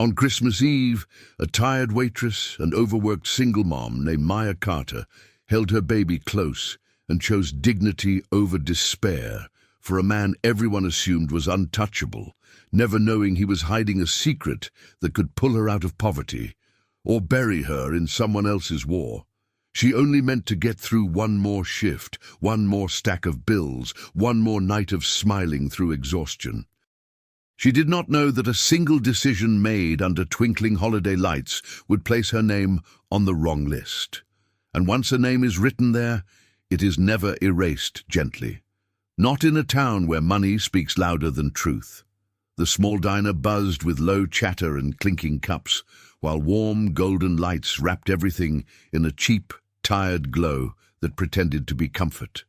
On Christmas Eve, a tired waitress and overworked single mom named Maya Carter held her baby close and chose dignity over despair for a man everyone assumed was untouchable, never knowing he was hiding a secret that could pull her out of poverty or bury her in someone else's war. She only meant to get through one more shift, one more stack of bills, one more night of smiling through exhaustion. She did not know that a single decision made under twinkling holiday lights would place her name on the wrong list. And once a name is written there, it is never erased gently. Not in a town where money speaks louder than truth. The small diner buzzed with low chatter and clinking cups, while warm golden lights wrapped everything in a cheap, tired glow that pretended to be comfort.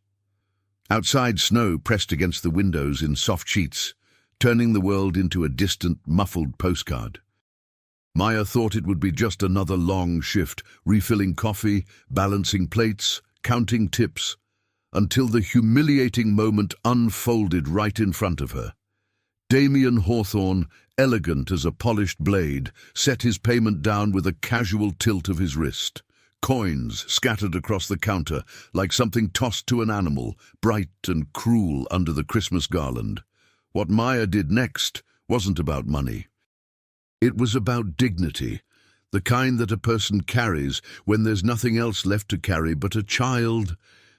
Outside, snow pressed against the windows in soft sheets, turning the world into a distant, muffled postcard. Maya thought it would be just another long shift, refilling coffee, balancing plates, counting tips, until the humiliating moment unfolded right in front of her. Damien Hawthorne, elegant as a polished blade, set his payment down with a casual tilt of his wrist. Coins scattered across the counter like something tossed to an animal, bright and cruel under the Christmas garland. What Maya did next wasn't about money. It was about dignity, the kind that a person carries when there's nothing else left to carry but a child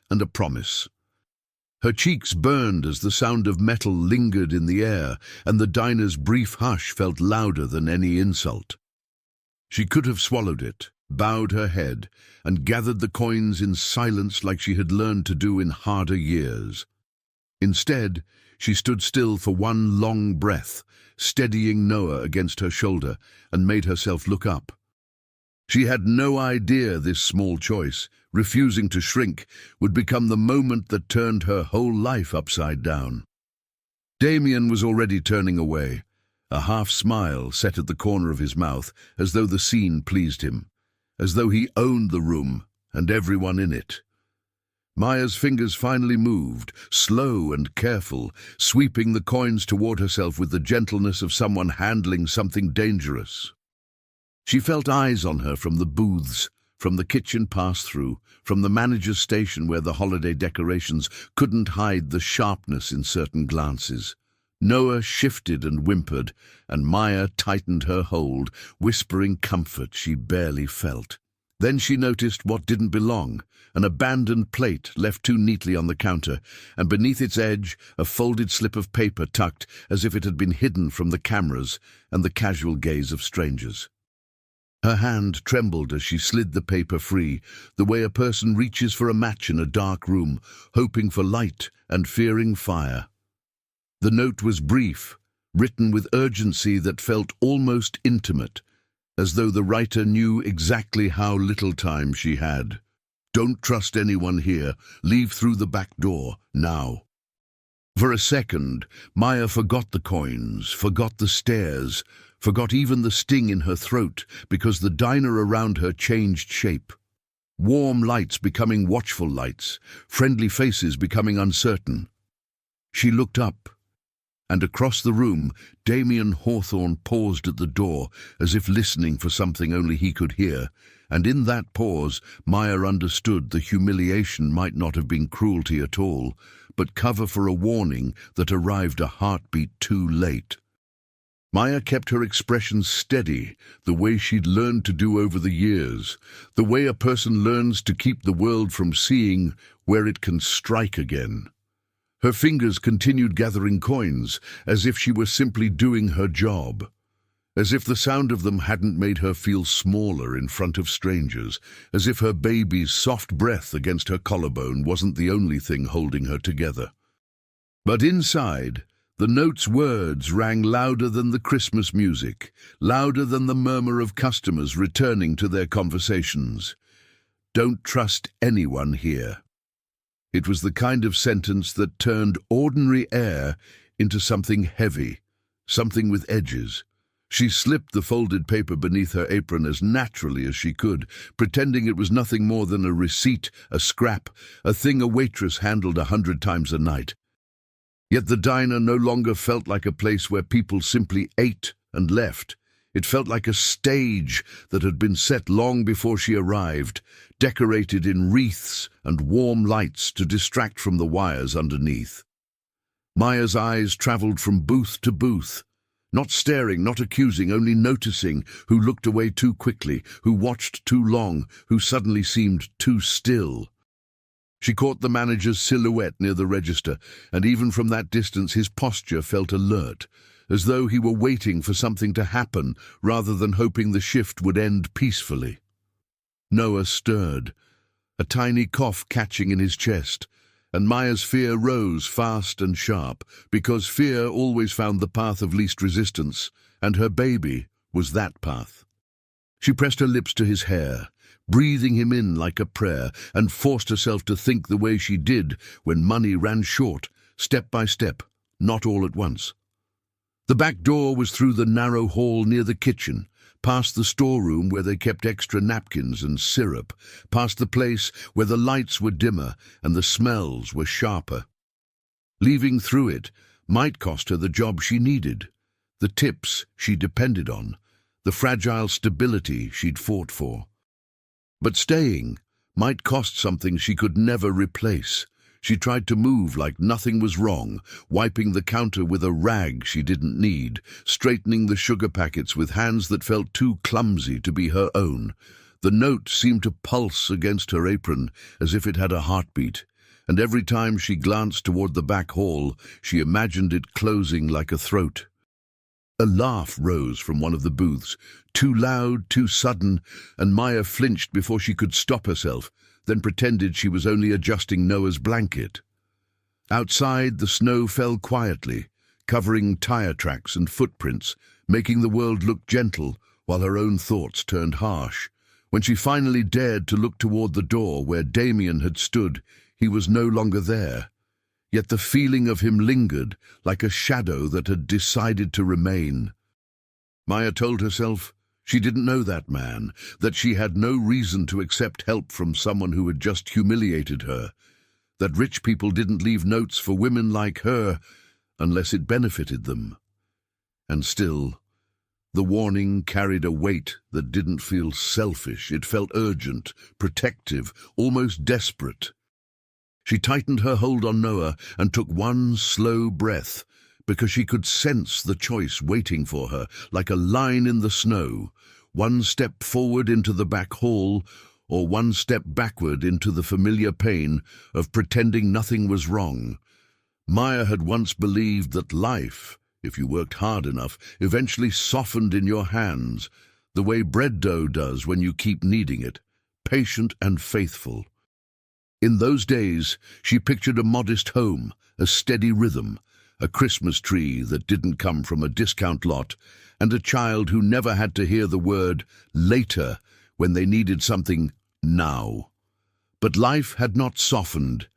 and a promise. Her cheeks burned as the sound of metal lingered in the air, and the diner's brief hush felt louder than any insult. She could have swallowed it, bowed her head, and gathered the coins in silence like she had learned to do in harder years. Instead, she stood still for one long breath, steadying Noah against her shoulder, and made herself look up. She had no idea this small choice, refusing to shrink, would become the moment that turned her whole life upside down. Damien was already turning away, a half-smile set at the corner of his mouth, as though the scene pleased him, as though he owned the room and everyone in it. Maya's fingers finally moved, slow and careful, sweeping the coins toward herself with the gentleness of someone handling something dangerous. She felt eyes on her from the booths, from the kitchen pass-through, from the manager's station where the holiday decorations couldn't hide the sharpness in certain glances. Noah shifted and whimpered, and Maya tightened her hold, whispering comfort she barely felt. Then she noticed what didn't belong, an abandoned plate left too neatly on the counter, and beneath its edge a folded slip of paper tucked as if it had been hidden from the cameras and the casual gaze of strangers. Her hand trembled as she slid the paper free, the way a person reaches for a match in a dark room, hoping for light and fearing fire. The note was brief, written with urgency that felt almost intimate, as though the writer knew exactly how little time she had. Don't trust anyone here. Leave through the back door, now. For a second, Maya forgot the coins, forgot the stares, forgot even the sting in her throat, because the diner around her changed shape. Warm lights becoming watchful lights, friendly faces becoming uncertain. She looked up, and across the room, Damien Hawthorne paused at the door, as if listening for something only he could hear, and in that pause, Maya understood the humiliation might not have been cruelty at all, but cover for a warning that arrived a heartbeat too late. Maya kept her expression steady, the way she'd learned to do over the years, the way a person learns to keep the world from seeing where it can strike again. Her fingers continued gathering coins, as if she were simply doing her job, as if the sound of them hadn't made her feel smaller in front of strangers, as if her baby's soft breath against her collarbone wasn't the only thing holding her together. But inside, the note's words rang louder than the Christmas music, louder than the murmur of customers returning to their conversations. Don't trust anyone here. It was the kind of sentence that turned ordinary air into something heavy, something with edges. She slipped the folded paper beneath her apron as naturally as she could, pretending it was nothing more than a receipt, a scrap, a thing a waitress handled 100 times a night. Yet the diner no longer felt like a place where people simply ate and left. It felt like a stage that had been set long before she arrived, decorated in wreaths and warm lights to distract from the wires underneath. Maya's eyes traveled from booth to booth, not staring, not accusing, only noticing who looked away too quickly, who watched too long, who suddenly seemed too still. She caught the manager's silhouette near the register, and even from that distance his posture felt alert, as though he were waiting for something to happen rather than hoping the shift would end peacefully. Noah stirred, a tiny cough catching in his chest, and Maya's fear rose fast and sharp, because fear always found the path of least resistance, and her baby was that path. She pressed her lips to his hair, breathing him in like a prayer, and forced herself to think the way she did when money ran short, step by step, not all at once. The back door was through the narrow hall near the kitchen, past the storeroom where they kept extra napkins and syrup, past the place where the lights were dimmer and the smells were sharper. Leaving through it might cost her the job she needed, the tips she depended on, the fragile stability she'd fought for. But staying might cost something she could never replace. She tried to move like nothing was wrong, wiping the counter with a rag she didn't need, straightening the sugar packets with hands that felt too clumsy to be her own. The note seemed to pulse against her apron as if it had a heartbeat, and every time she glanced toward the back hall, she imagined it closing like a throat. A laugh rose from one of the booths, too loud, too sudden, and Maya flinched before she could stop herself, then pretended she was only adjusting Noah's blanket. Outside, the snow fell quietly, covering tire tracks and footprints, making the world look gentle while her own thoughts turned harsh. When she finally dared to look toward the door where Damien had stood, he was no longer there. Yet the feeling of him lingered, like a shadow that had decided to remain. Maya told herself she didn't know that man, that she had no reason to accept help from someone who had just humiliated her, that rich people didn't leave notes for women like her unless it benefited them. And still, the warning carried a weight that didn't feel selfish. It felt urgent, protective, almost desperate. She tightened her hold on Noah and took one slow breath, because she could sense the choice waiting for her, like a line in the snow, one step forward into the back hall, or one step backward into the familiar pain of pretending nothing was wrong. Maya had once believed that life, if you worked hard enough, eventually softened in your hands, the way bread dough does when you keep kneading it, patient and faithful. In those days, she pictured a modest home, a steady rhythm, a Christmas tree that didn't come from a discount lot, and a child who never had to hear the word later when they needed something now. But life had not softened.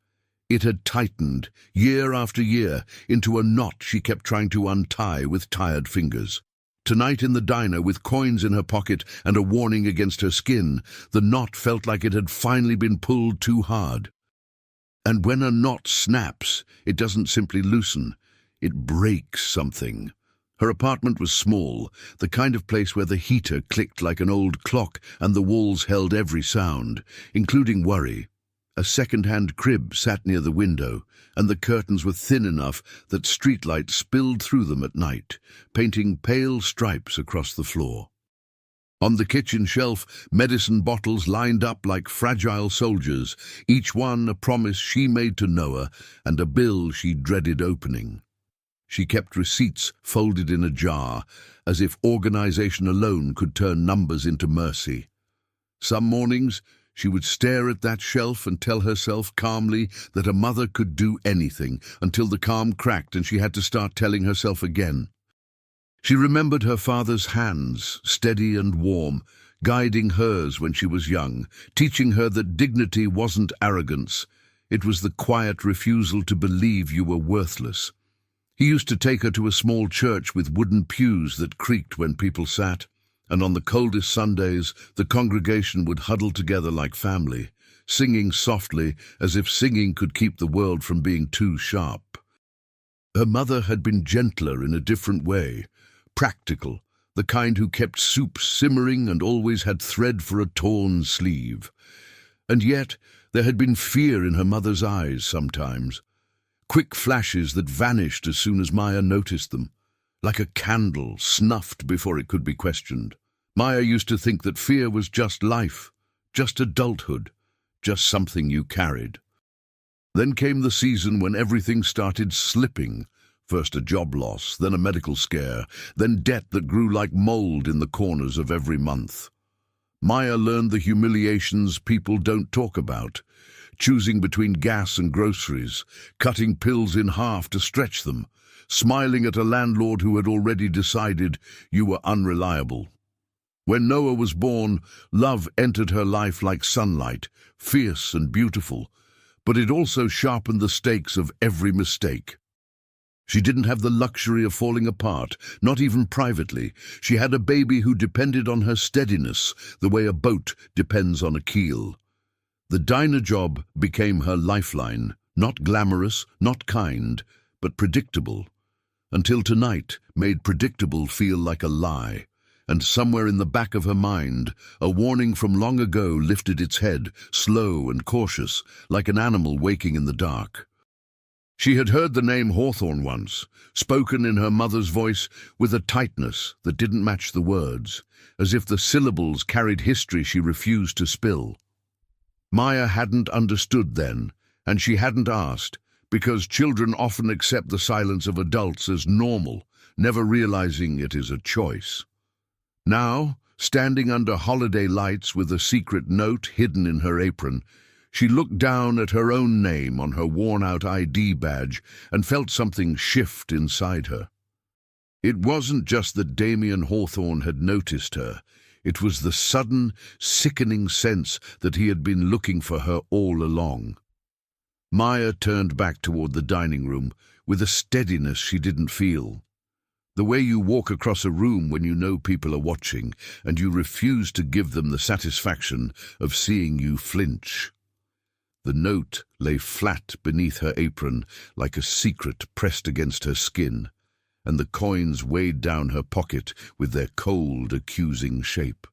It had tightened, year after year, into a knot she kept trying to untie with tired fingers. Tonight in the diner, with coins in her pocket and a warning against her skin, the knot felt like it had finally been pulled too hard. And when a knot snaps, it doesn't simply loosen, it breaks something. Her apartment was small, the kind of place where the heater clicked like an old clock and the walls held every sound, including worry. A second-hand crib sat near the window, and the curtains were thin enough that streetlight spilled through them at night, painting pale stripes across the floor. On the kitchen shelf, medicine bottles lined up like fragile soldiers, each one a promise she made to Noah and a bill she dreaded opening. She kept receipts folded in a jar, as if organization alone could turn numbers into mercy. Some mornings, she would stare at that shelf and tell herself calmly that a mother could do anything, until the calm cracked and she had to start telling herself again. She remembered her father's hands, steady and warm, guiding hers when she was young, teaching her that dignity wasn't arrogance. It was the quiet refusal to believe you were worthless. He used to take her to a small church with wooden pews that creaked when people sat, and on the coldest Sundays the congregation would huddle together like family, singing softly as if singing could keep the world from being too sharp. Her mother had been gentler in a different way, practical, the kind who kept soup simmering and always had thread for a torn sleeve. And yet there had been fear in her mother's eyes sometimes, quick flashes that vanished as soon as Maya noticed them, like a candle snuffed before it could be questioned. Maya used to think that fear was just life, just adulthood, just something you carried. Then came the season when everything started slipping. First a job loss, then a medical scare, then debt that grew like mold in the corners of every month. Maya learned the humiliations people don't talk about, choosing between gas and groceries, cutting pills in half to stretch them, smiling at a landlord who had already decided you were unreliable. When Noah was born, love entered her life like sunlight, fierce and beautiful, but it also sharpened the stakes of every mistake. She didn't have the luxury of falling apart, not even privately. She had a baby who depended on her steadiness, the way a boat depends on a keel. The diner job became her lifeline, not glamorous, not kind, but predictable. Until tonight made predictable feel like a lie. And somewhere in the back of her mind, a warning from long ago lifted its head, slow and cautious, like an animal waking in the dark. She had heard the name Hawthorne once, spoken in her mother's voice with a tightness that didn't match the words, as if the syllables carried history she refused to spill. Maya hadn't understood then, and she hadn't asked, because children often accept the silence of adults as normal, never realizing it is a choice. Now, standing under holiday lights with a secret note hidden in her apron, she looked down at her own name on her worn-out ID badge and felt something shift inside her. It wasn't just that Damien Hawthorne had noticed her. It was the sudden, sickening sense that he had been looking for her all along. Maya turned back toward the dining room with a steadiness she didn't feel. The way you walk across a room when you know people are watching and you refuse to give them the satisfaction of seeing you flinch. The note lay flat beneath her apron like a secret pressed against her skin, and the coins weighed down her pocket with their cold, accusing shape.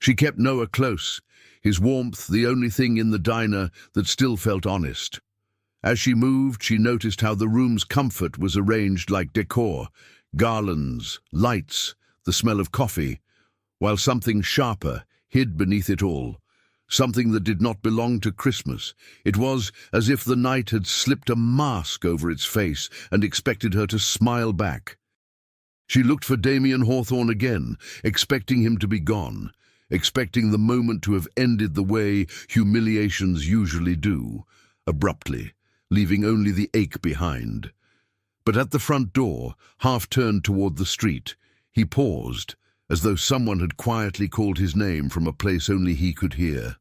She kept Noah close, his warmth the only thing in the diner that still felt honest. As she moved, she noticed how the room's comfort was arranged like decor, garlands, lights, the smell of coffee, while something sharper hid beneath it all, something that did not belong to Christmas. It was as if the night had slipped a mask over its face and expected her to smile back. She looked for Damien Hawthorne again, expecting him to be gone, expecting the moment to have ended the way humiliations usually do, abruptly, leaving only the ache behind. But at the front door, half turned toward the street, he paused, as though someone had quietly called his name from a place only he could hear.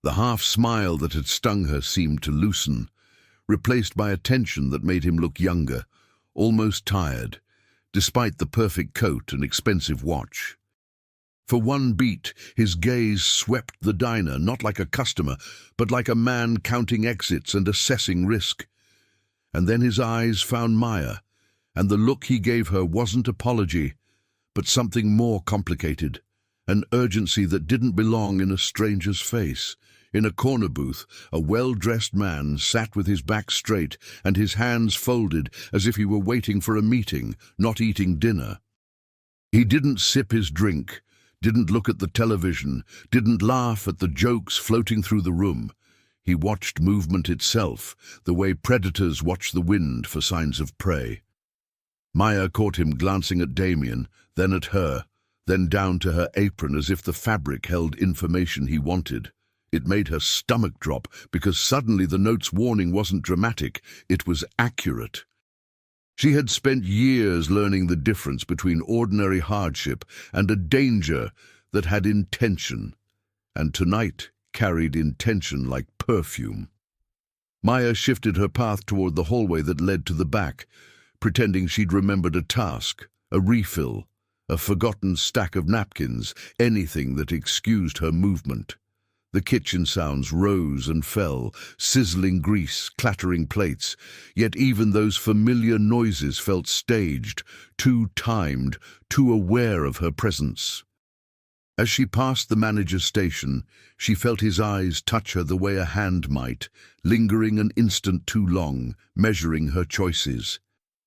The half-smile that had stung her seemed to loosen, replaced by a tension that made him look younger, almost tired, despite the perfect coat and expensive watch. For one beat, his gaze swept the diner, not like a customer, but like a man counting exits and assessing risk. And then his eyes found Maya, and the look he gave her wasn't apology, but something more complicated, an urgency that didn't belong in a stranger's face. In a corner booth, a well-dressed man sat with his back straight and his hands folded as if he were waiting for a meeting, not eating dinner. He didn't sip his drink, didn't look at the television, didn't laugh at the jokes floating through the room. He watched movement itself, the way predators watch the wind for signs of prey. Maya caught him glancing at Damien, then at her, then down to her apron as if the fabric held information he wanted. It made her stomach drop because suddenly the note's warning wasn't dramatic, it was accurate. She had spent years learning the difference between ordinary hardship and a danger that had intention, and tonight carried intention like perfume. Maya shifted her path toward the hallway that led to the back, pretending she'd remembered a task, a refill, a forgotten stack of napkins, anything that excused her movement. The kitchen sounds rose and fell, sizzling grease, clattering plates, yet even those familiar noises felt staged, too timed, too aware of her presence. As she passed the manager's station, she felt his eyes touch her the way a hand might, lingering an instant too long, measuring her choices.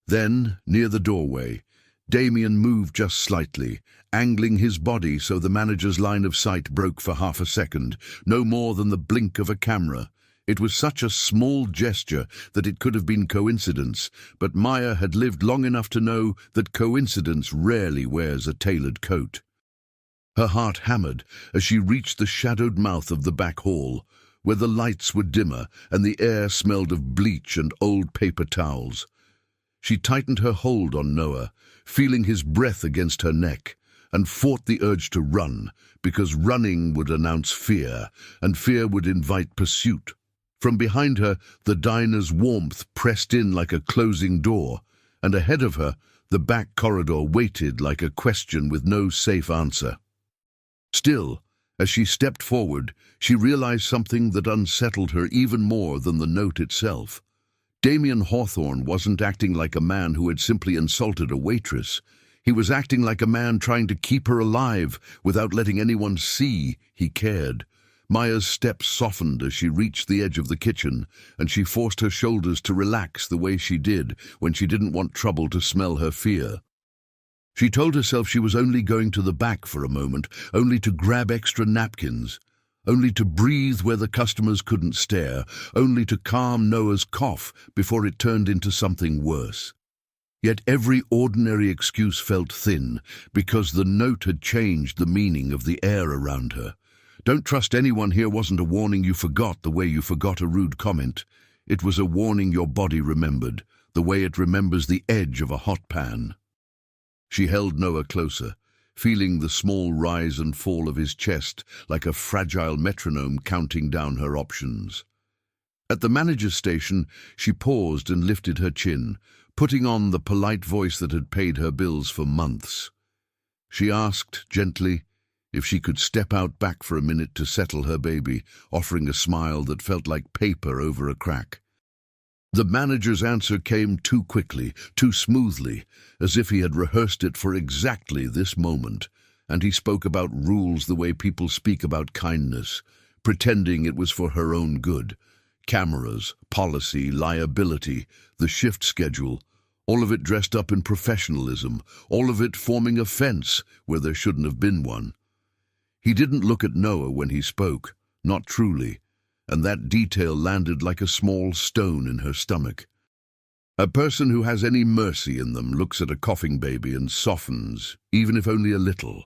Then, near the doorway, Damien moved just slightly, angling his body so the manager's line of sight broke for half a second, no more than the blink of a camera. It was such a small gesture that it could have been coincidence, but Maya had lived long enough to know that coincidence rarely wears a tailored coat. Her heart hammered as she reached the shadowed mouth of the back hall, where the lights were dimmer and the air smelled of bleach and old paper towels. She tightened her hold on Noah, feeling his breath against her neck, and fought the urge to run, because running would announce fear, and fear would invite pursuit. From behind her, the diner's warmth pressed in like a closing door, and ahead of her, the back corridor waited like a question with no safe answer. Still, as she stepped forward, she realized something that unsettled her even more than the note itself. Damien Hawthorne wasn't acting like a man who had simply insulted a waitress. He was acting like a man trying to keep her alive without letting anyone see he cared. Maya's steps softened as she reached the edge of the kitchen, and she forced her shoulders to relax the way she did when she didn't want trouble to smell her fear. She told herself she was only going to the back for a moment, only to grab extra napkins, only to breathe where the customers couldn't stare, only to calm Noah's cough before it turned into something worse. Yet every ordinary excuse felt thin, because the note had changed the meaning of the air around her. Don't trust anyone here wasn't a warning you forgot the way you forgot a rude comment. It was a warning your body remembered, the way it remembers the edge of a hot pan. She held Noah closer, feeling the small rise and fall of his chest like a fragile metronome counting down her options. At the manager's station, she paused and lifted her chin, putting on the polite voice that had paid her bills for months. She asked, gently, if she could step out back for a minute to settle her baby, offering a smile that felt like paper over a crack. The manager's answer came too quickly, too smoothly, as if he had rehearsed it for exactly this moment, and he spoke about rules the way people speak about kindness, pretending it was for her own good. Cameras, policy, liability, the shift schedule, all of it dressed up in professionalism, all of it forming a fence where there shouldn't have been one. He didn't look at Noah when he spoke, not truly, and that detail landed like a small stone in her stomach. A person who has any mercy in them looks at a coughing baby and softens, even if only a little.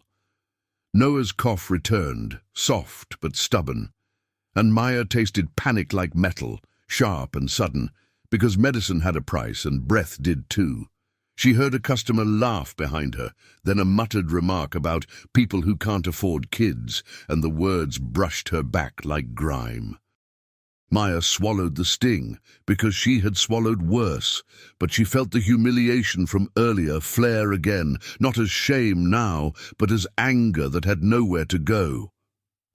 Noah's cough returned, soft but stubborn, and Maya tasted panic like metal, sharp and sudden, because medicine had a price and breath did too. She heard a customer laugh behind her, then a muttered remark about people who can't afford kids, and the words brushed her back like grime. Maya swallowed the sting, because she had swallowed worse, but she felt the humiliation from earlier flare again, not as shame now, but as anger that had nowhere to go.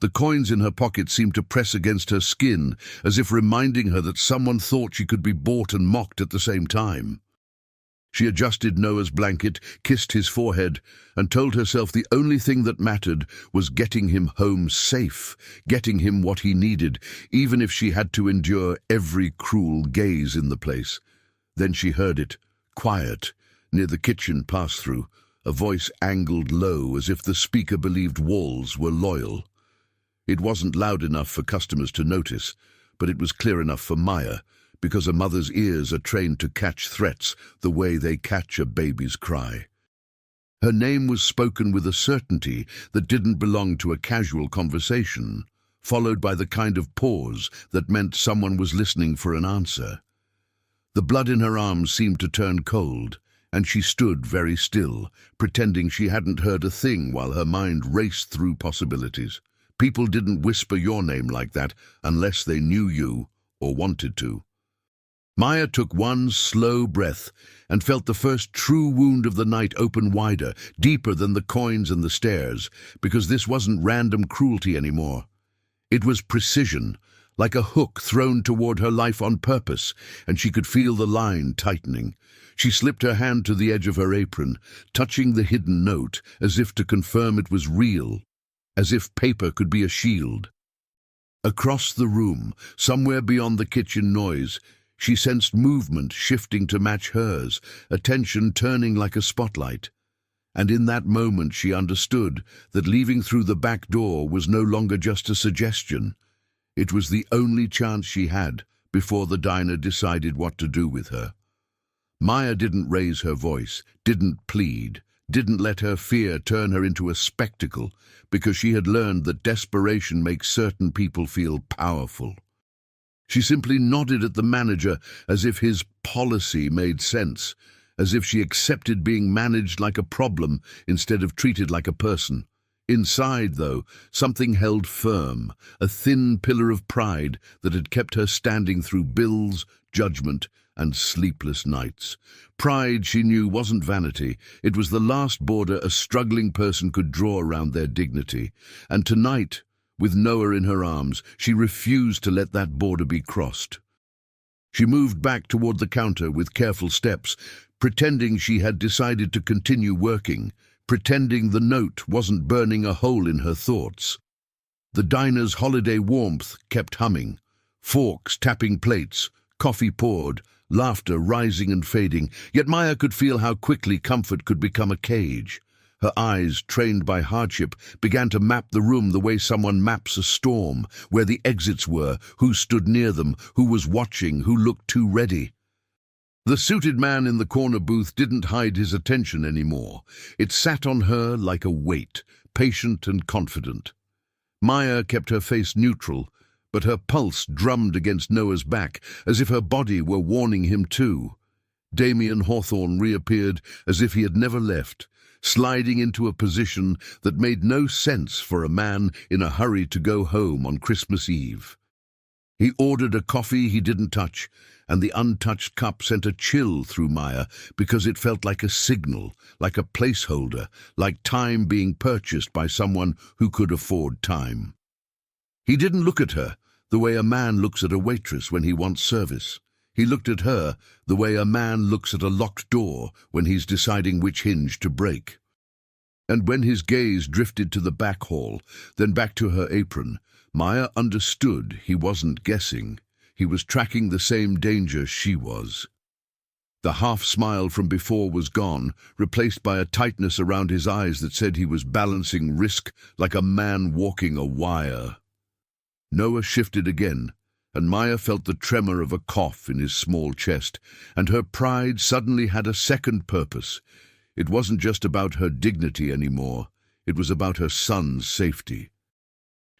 The coins in her pocket seemed to press against her skin, as if reminding her that someone thought she could be bought and mocked at the same time. She adjusted Noah's blanket, kissed his forehead, and told herself the only thing that mattered was getting him home safe, getting him what he needed, even if she had to endure every cruel gaze in the place. Then she heard it, quiet, near the kitchen pass-through, a voice angled low as if the speaker believed walls were loyal. It wasn't loud enough for customers to notice, but it was clear enough for Maya, because a mother's ears are trained to catch threats the way they catch a baby's cry. Her name was spoken with a certainty that didn't belong to a casual conversation, followed by the kind of pause that meant someone was listening for an answer. The blood in her arms seemed to turn cold, and she stood very still, pretending she hadn't heard a thing while her mind raced through possibilities. People didn't whisper your name like that unless they knew you or wanted to. Maya took one slow breath and felt the first true wound of the night open wider, deeper than the coins and the stares, because this wasn't random cruelty anymore. It was precision, like a hook thrown toward her life on purpose, and she could feel the line tightening. She slipped her hand to the edge of her apron, touching the hidden note, as if to confirm it was real, as if paper could be a shield. Across the room, somewhere beyond the kitchen noise, she sensed movement shifting to match hers, attention turning like a spotlight. And in that moment she understood that leaving through the back door was no longer just a suggestion. It was the only chance she had before the diner decided what to do with her. Maya didn't raise her voice, didn't plead, didn't let her fear turn her into a spectacle, because she had learned that desperation makes certain people feel powerful. She simply nodded at the manager as if his policy made sense, as if she accepted being managed like a problem instead of treated like a person. Inside, though, something held firm, a thin pillar of pride that had kept her standing through bills, judgment, and sleepless nights. Pride, she knew, wasn't vanity. It was the last border a struggling person could draw around their dignity. And tonight, with Noah in her arms, she refused to let that border be crossed. She moved back toward the counter with careful steps, pretending she had decided to continue working, pretending the note wasn't burning a hole in her thoughts. The diner's holiday warmth kept humming, forks tapping plates, coffee poured, laughter rising and fading, yet Maya could feel how quickly comfort could become a cage. Her eyes, trained by hardship, began to map the room the way someone maps a storm, where the exits were, who stood near them, who was watching, who looked too ready. The suited man in the corner booth didn't hide his attention anymore. It sat on her like a weight, patient and confident. Maya kept her face neutral, but her pulse drummed against Noah's back, as if her body were warning him too. Damien Hawthorne reappeared as if he had never left, sliding into a position that made no sense for a man in a hurry to go home on Christmas Eve. He ordered a coffee he didn't touch, and the untouched cup sent a chill through Maya because it felt like a signal, like a placeholder, like time being purchased by someone who could afford time. He didn't look at her the way a man looks at a waitress when he wants service. He looked at her the way a man looks at a locked door when he's deciding which hinge to break. And when his gaze drifted to the back hall, then back to her apron, Maya understood he wasn't guessing. He was tracking the same danger she was. The half-smile from before was gone, replaced by a tightness around his eyes that said he was balancing risk like a man walking a wire. Noah shifted again, and Maya felt the tremor of a cough in his small chest, and her pride suddenly had a second purpose. It wasn't just about her dignity anymore. It was about her son's safety.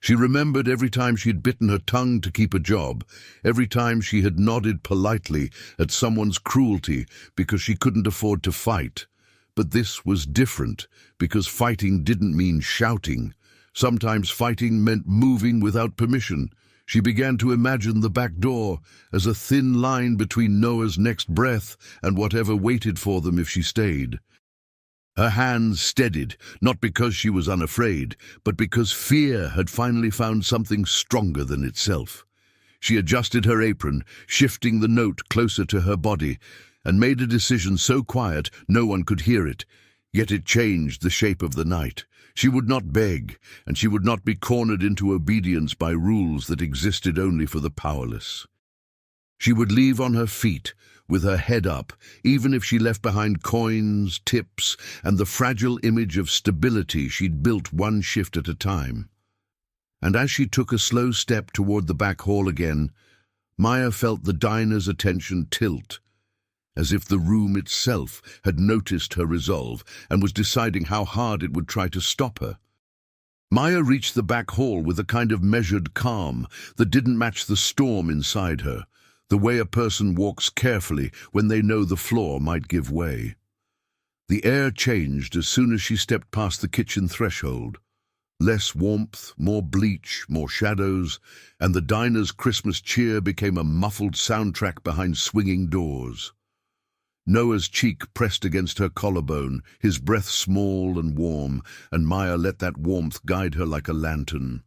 She remembered every time she'd bitten her tongue to keep a job, every time she had nodded politely at someone's cruelty because she couldn't afford to fight. But this was different, because fighting didn't mean shouting. Sometimes fighting meant moving without permission. She began to imagine the back door as a thin line between Noah's next breath and whatever waited for them if she stayed. Her hands steadied, not because she was unafraid, but because fear had finally found something stronger than itself. She adjusted her apron, shifting the note closer to her body, and made a decision so quiet no one could hear it. Yet it changed the shape of the night. She would not beg, and she would not be cornered into obedience by rules that existed only for the powerless. She would leave on her feet, with her head up, even if she left behind coins, tips, and the fragile image of stability she'd built one shift at a time. And as she took a slow step toward the back hall again, Maya felt the diner's attention tilt, as if the room itself had noticed her resolve and was deciding how hard it would try to stop her. Maya reached the back hall with a kind of measured calm that didn't match the storm inside her, the way a person walks carefully when they know the floor might give way. The air changed as soon as she stepped past the kitchen threshold. Less warmth, more bleach, more shadows, and the diner's Christmas cheer became a muffled soundtrack behind swinging doors. Noah's cheek pressed against her collarbone, his breath small and warm, and Maya let that warmth guide her like a lantern.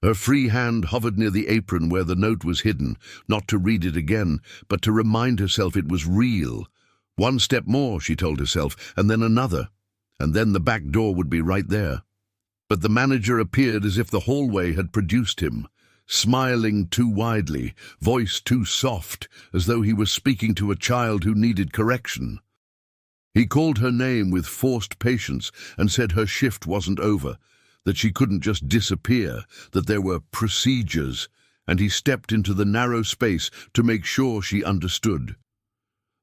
Her free hand hovered near the apron where the note was hidden, not to read it again, but to remind herself it was real. One step more, she told herself, and then another, and then the back door would be right there. But the manager appeared as if the hallway had produced him, smiling too widely, voice too soft, as though he was speaking to a child who needed correction. He called her name with forced patience and said her shift wasn't over, that she couldn't just disappear, that there were procedures, and he stepped into the narrow space to make sure she understood.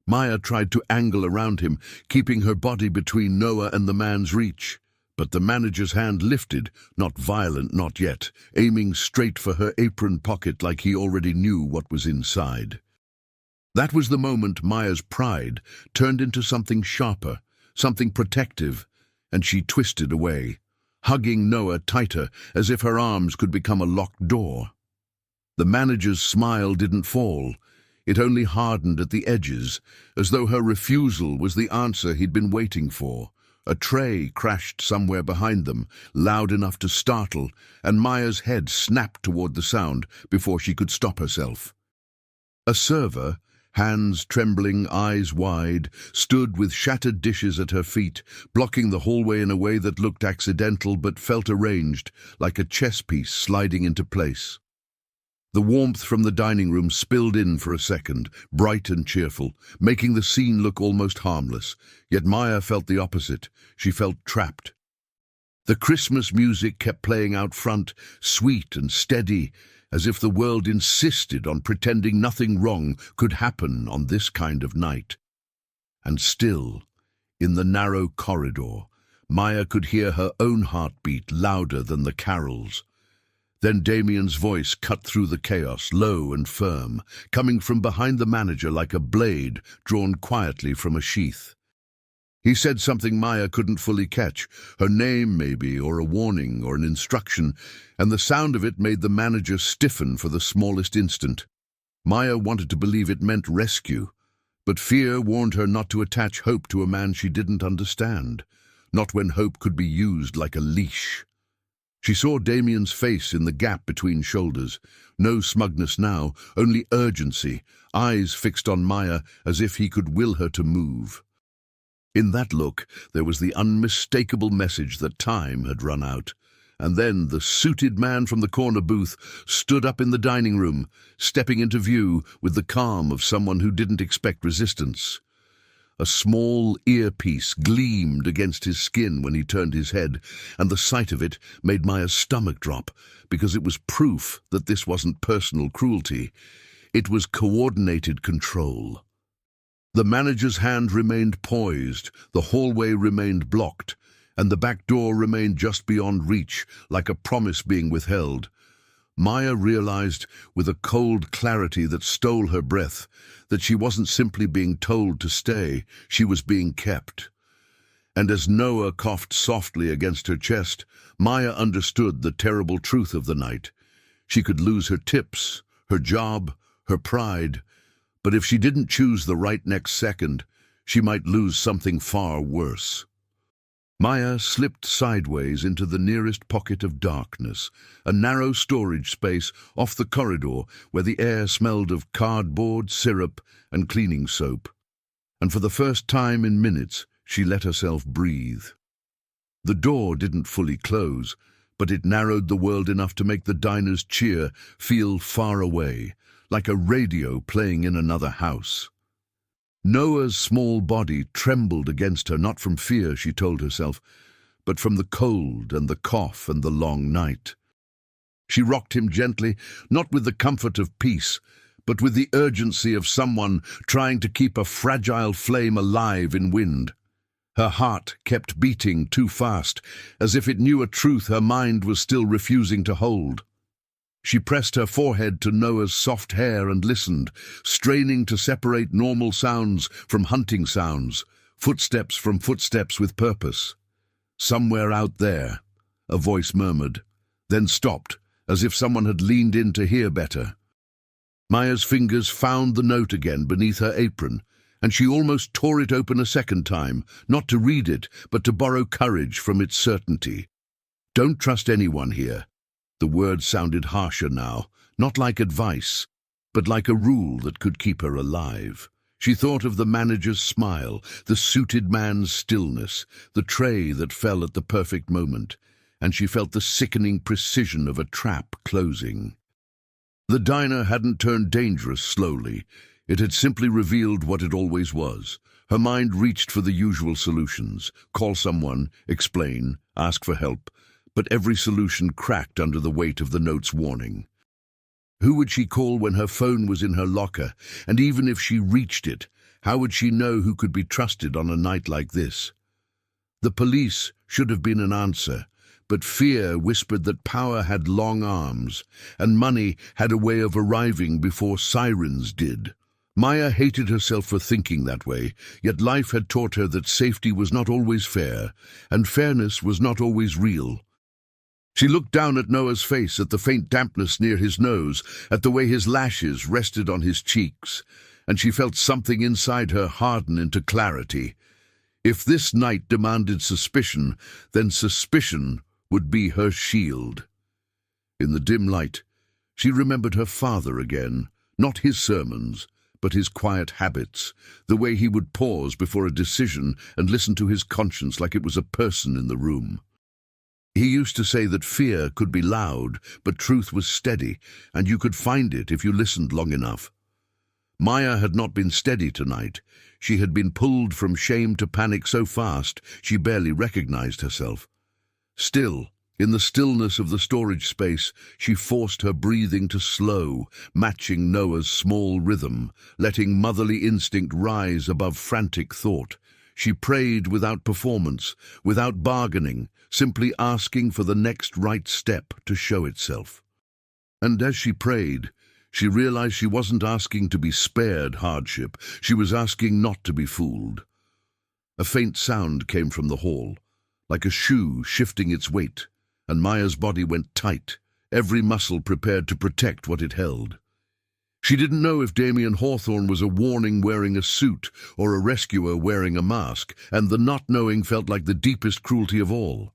Maya tried to angle around him, keeping her body between Noah and the man's reach. But the manager's hand lifted, not violent, not yet, aiming straight for her apron pocket like he already knew what was inside. That was the moment Maya's pride turned into something sharper, something protective, and she twisted away, hugging Noah tighter as if her arms could become a locked door. The manager's smile didn't fall. It only hardened at the edges, as though her refusal was the answer he'd been waiting for. A tray crashed somewhere behind them, loud enough to startle, and Maya's head snapped toward the sound before she could stop herself. A server, hands trembling, eyes wide, stood with shattered dishes at her feet, blocking the hallway in a way that looked accidental but felt arranged, like a chess piece sliding into place. The warmth from the dining room spilled in for a second, bright and cheerful, making the scene look almost harmless. Yet Maya felt the opposite. She felt trapped. The Christmas music kept playing out front, sweet and steady, as if the world insisted on pretending nothing wrong could happen on this kind of night. And still, in the narrow corridor, Maya could hear her own heartbeat louder than the carols. Then Damien's voice cut through the chaos, low and firm, coming from behind the manager like a blade drawn quietly from a sheath. He said something Maya couldn't fully catch, her name maybe, or a warning, or an instruction, and the sound of it made the manager stiffen for the smallest instant. Maya wanted to believe it meant rescue, but fear warned her not to attach hope to a man she didn't understand, not when hope could be used like a leash. She saw Damien's face in the gap between shoulders. No smugness now, only urgency, eyes fixed on Maya as if he could will her to move. In that look, there was the unmistakable message that time had run out. And then the suited man from the corner booth stood up in the dining room, stepping into view with the calm of someone who didn't expect resistance. A small earpiece gleamed against his skin when he turned his head, and the sight of it made Maya's stomach drop, because it was proof that this wasn't personal cruelty. It was coordinated control. The manager's hand remained poised, the hallway remained blocked, and the back door remained just beyond reach, like a promise being withheld. Maya realized, with a cold clarity that stole her breath, that she wasn't simply being told to stay, she was being kept. And as Noah coughed softly against her chest, Maya understood the terrible truth of the night. She could lose her tips, her job, her pride, but if she didn't choose the right next second, she might lose something far worse. Maya slipped sideways into the nearest pocket of darkness, a narrow storage space off the corridor where the air smelled of cardboard, syrup, and cleaning soap. And for the first time in minutes, she let herself breathe. The door didn't fully close, but it narrowed the world enough to make the diner's cheer feel far away, like a radio playing in another house. Noah's small body trembled against her, not from fear, she told herself, but from the cold and the cough and the long night. She rocked him gently, not with the comfort of peace, but with the urgency of someone trying to keep a fragile flame alive in wind. Her heart kept beating too fast, as if it knew a truth her mind was still refusing to hold. She pressed her forehead to Noah's soft hair and listened, straining to separate normal sounds from hunting sounds, footsteps from footsteps with purpose. Somewhere out there, a voice murmured, then stopped, as if someone had leaned in to hear better. Maya's fingers found the note again beneath her apron, and she almost tore it open a second time, not to read it, but to borrow courage from its certainty. Don't trust anyone here. The words sounded harsher now, not like advice, but like a rule that could keep her alive. She thought of the manager's smile, the suited man's stillness, the tray that fell at the perfect moment, and she felt the sickening precision of a trap closing. The diner hadn't turned dangerous slowly. It had simply revealed what it always was. Her mind reached for the usual solutions. Call someone, explain, ask for help. But every solution cracked under the weight of the note's warning. Who would she call when her phone was in her locker? And even if she reached it, how would she know who could be trusted on a night like this? The police should have been an answer, but fear whispered that power had long arms, and money had a way of arriving before sirens did. Maya hated herself for thinking that way, yet life had taught her that safety was not always fair, and fairness was not always real. She looked down at Noah's face, at the faint dampness near his nose, at the way his lashes rested on his cheeks, and she felt something inside her harden into clarity. If this night demanded suspicion, then suspicion would be her shield. In the dim light, she remembered her father again, not his sermons, but his quiet habits, the way he would pause before a decision and listen to his conscience like it was a person in the room. He used to say that fear could be loud, but truth was steady, and you could find it if you listened long enough. Maya had not been steady tonight. She had been pulled from shame to panic so fast she barely recognized herself. Still, in the stillness of the storage space, she forced her breathing to slow, matching Noah's small rhythm, letting motherly instinct rise above frantic thought. She prayed without performance, without bargaining, simply asking for the next right step to show itself. And as she prayed, she realized she wasn't asking to be spared hardship. She was asking not to be fooled. A faint sound came from the hall, like a shoe shifting its weight, and Maya's body went tight, every muscle prepared to protect what it held. She didn't know if Damien Hawthorne was a warning wearing a suit or a rescuer wearing a mask, and the not knowing felt like the deepest cruelty of all.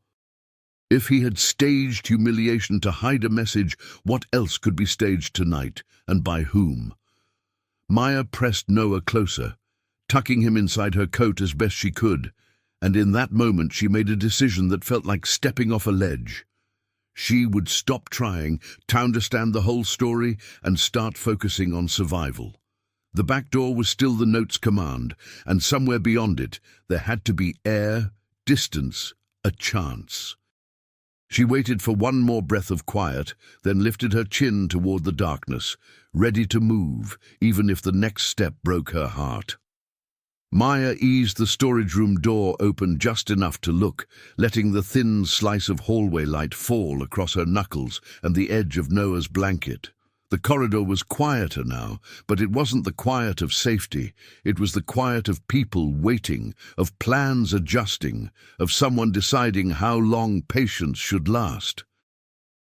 If he had staged humiliation to hide a message, what else could be staged tonight, and by whom? Maya pressed Noah closer, tucking him inside her coat as best she could, and in that moment she made a decision that felt like stepping off a ledge. She would stop trying to understand the whole story and start focusing on survival. The back door was still the note's command, and somewhere beyond it there had to be air, distance, a chance. She waited for one more breath of quiet, then lifted her chin toward the darkness, ready to move, even if the next step broke her heart. Maya eased the storage room door open just enough to look, letting the thin slice of hallway light fall across her knuckles and the edge of Noah's blanket. The corridor was quieter now, but it wasn't the quiet of safety. It was the quiet of people waiting, of plans adjusting, of someone deciding how long patience should last.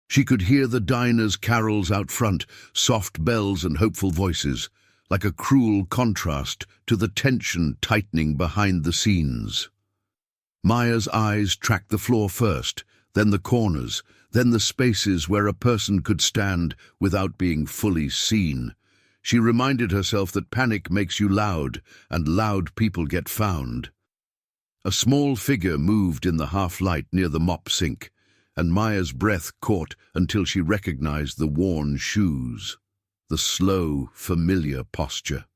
She could hear the diner's carols out front, soft bells and hopeful voices, like a cruel contrast to the tension tightening behind the scenes. Maya's eyes tracked the floor first, then the corners, then the spaces where a person could stand without being fully seen. She reminded herself that panic makes you loud, and loud people get found. A small figure moved in the half-light near the mop sink, and Maya's breath caught until she recognized the worn shoes, the slow, familiar posture.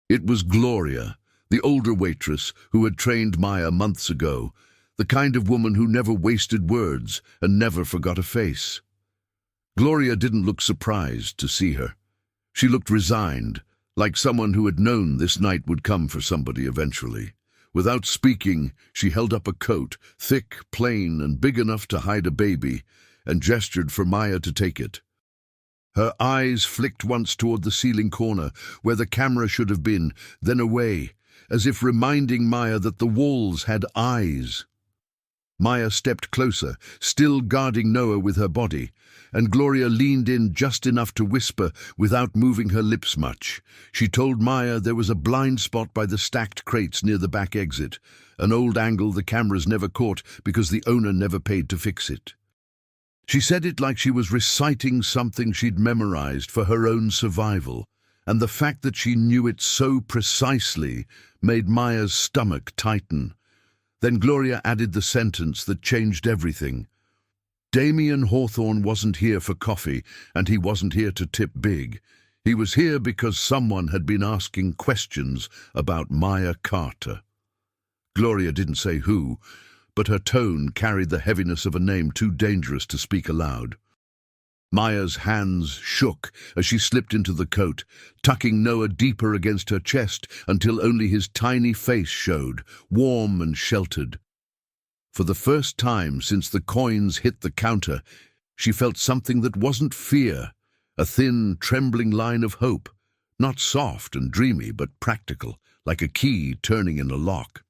It was Gloria, the older waitress who had trained Maya months ago, the kind of woman who never wasted words and never forgot a face. Gloria didn't look surprised to see her. She looked resigned, like someone who had known this night would come for somebody eventually. Without speaking, she held up a coat, thick, plain, and big enough to hide a baby, and gestured for Maya to take it. Her eyes flicked once toward the ceiling corner, where the camera should have been, then away, as if reminding Maya that the walls had eyes. Maya stepped closer, still guarding Noah with her body, and Gloria leaned in just enough to whisper without moving her lips much. She told Maya there was a blind spot by the stacked crates near the back exit, an old angle the cameras never caught because the owner never paid to fix it. She said it like she was reciting something she'd memorized for her own survival, and the fact that she knew it so precisely made Maya's stomach tighten. Then Gloria added the sentence that changed everything. Damien Hawthorne wasn't here for coffee, and he wasn't here to tip big. He was here because someone had been asking questions about Maya Carter. Gloria didn't say who, but her tone carried the heaviness of a name too dangerous to speak aloud. Maya's hands shook as she slipped into the coat, tucking Noah deeper against her chest until only his tiny face showed, warm and sheltered. For the first time since the coins hit the counter, she felt something that wasn't fear, a thin, trembling line of hope, not soft and dreamy, but practical, like a key turning in a lock.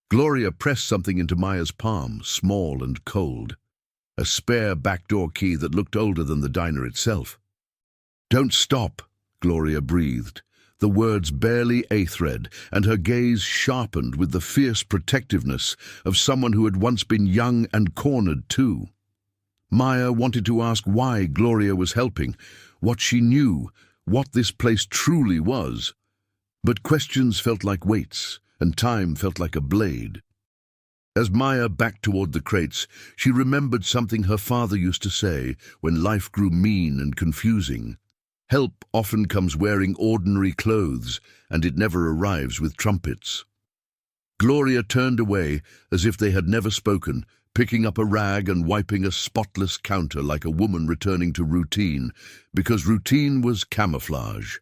Gloria pressed something into Maya's palm, small and cold, a spare backdoor key that looked older than the diner itself. "Don't stop," Gloria breathed, the words barely a thread, and her gaze sharpened with the fierce protectiveness of someone who had once been young and cornered too. Maya wanted to ask why Gloria was helping, what she knew, what this place truly was. But questions felt like weights, and time felt like a blade. As Maya backed toward the crates, she remembered something her father used to say when life grew mean and confusing. Help often comes wearing ordinary clothes, and it never arrives with trumpets. Gloria turned away as if they had never spoken, picking up a rag and wiping a spotless counter like a woman returning to routine, because routine was camouflage.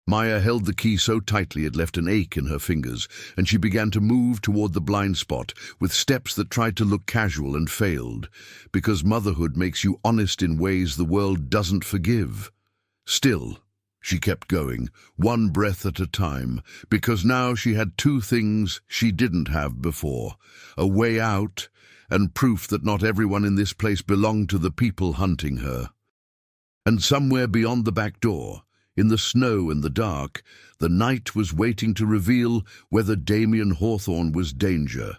Maya held the key so tightly it left an ache in her fingers, and she began to move toward the blind spot with steps that tried to look casual and failed, because motherhood makes you honest in ways the world doesn't forgive. Still, she kept going, one breath at a time, because now she had two things she didn't have before: a way out and proof that not everyone in this place belonged to the people hunting her. And somewhere beyond the back door, in the snow and the dark, the night was waiting to reveal whether Damien Hawthorne was danger,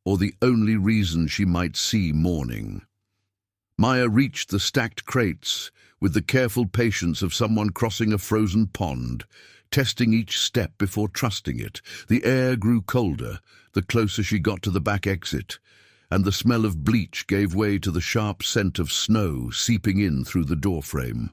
or the only reason she might see morning. Maya reached the stacked crates with the careful patience of someone crossing a frozen pond, testing each step before trusting it. The air grew colder the closer she got to the back exit, and the smell of bleach gave way to the sharp scent of snow seeping in through the doorframe.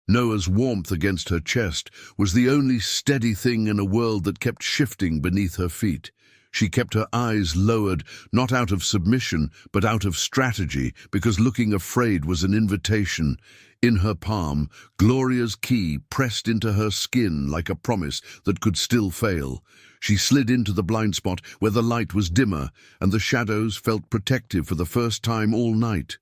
Noah's warmth against her chest was the only steady thing in a world that kept shifting beneath her feet. She kept her eyes lowered, not out of submission, but out of strategy, because looking afraid was an invitation. In her palm, Gloria's key pressed into her skin like a promise that could still fail. She slid into the blind spot where the light was dimmer, and the shadows felt protective for the first time all night.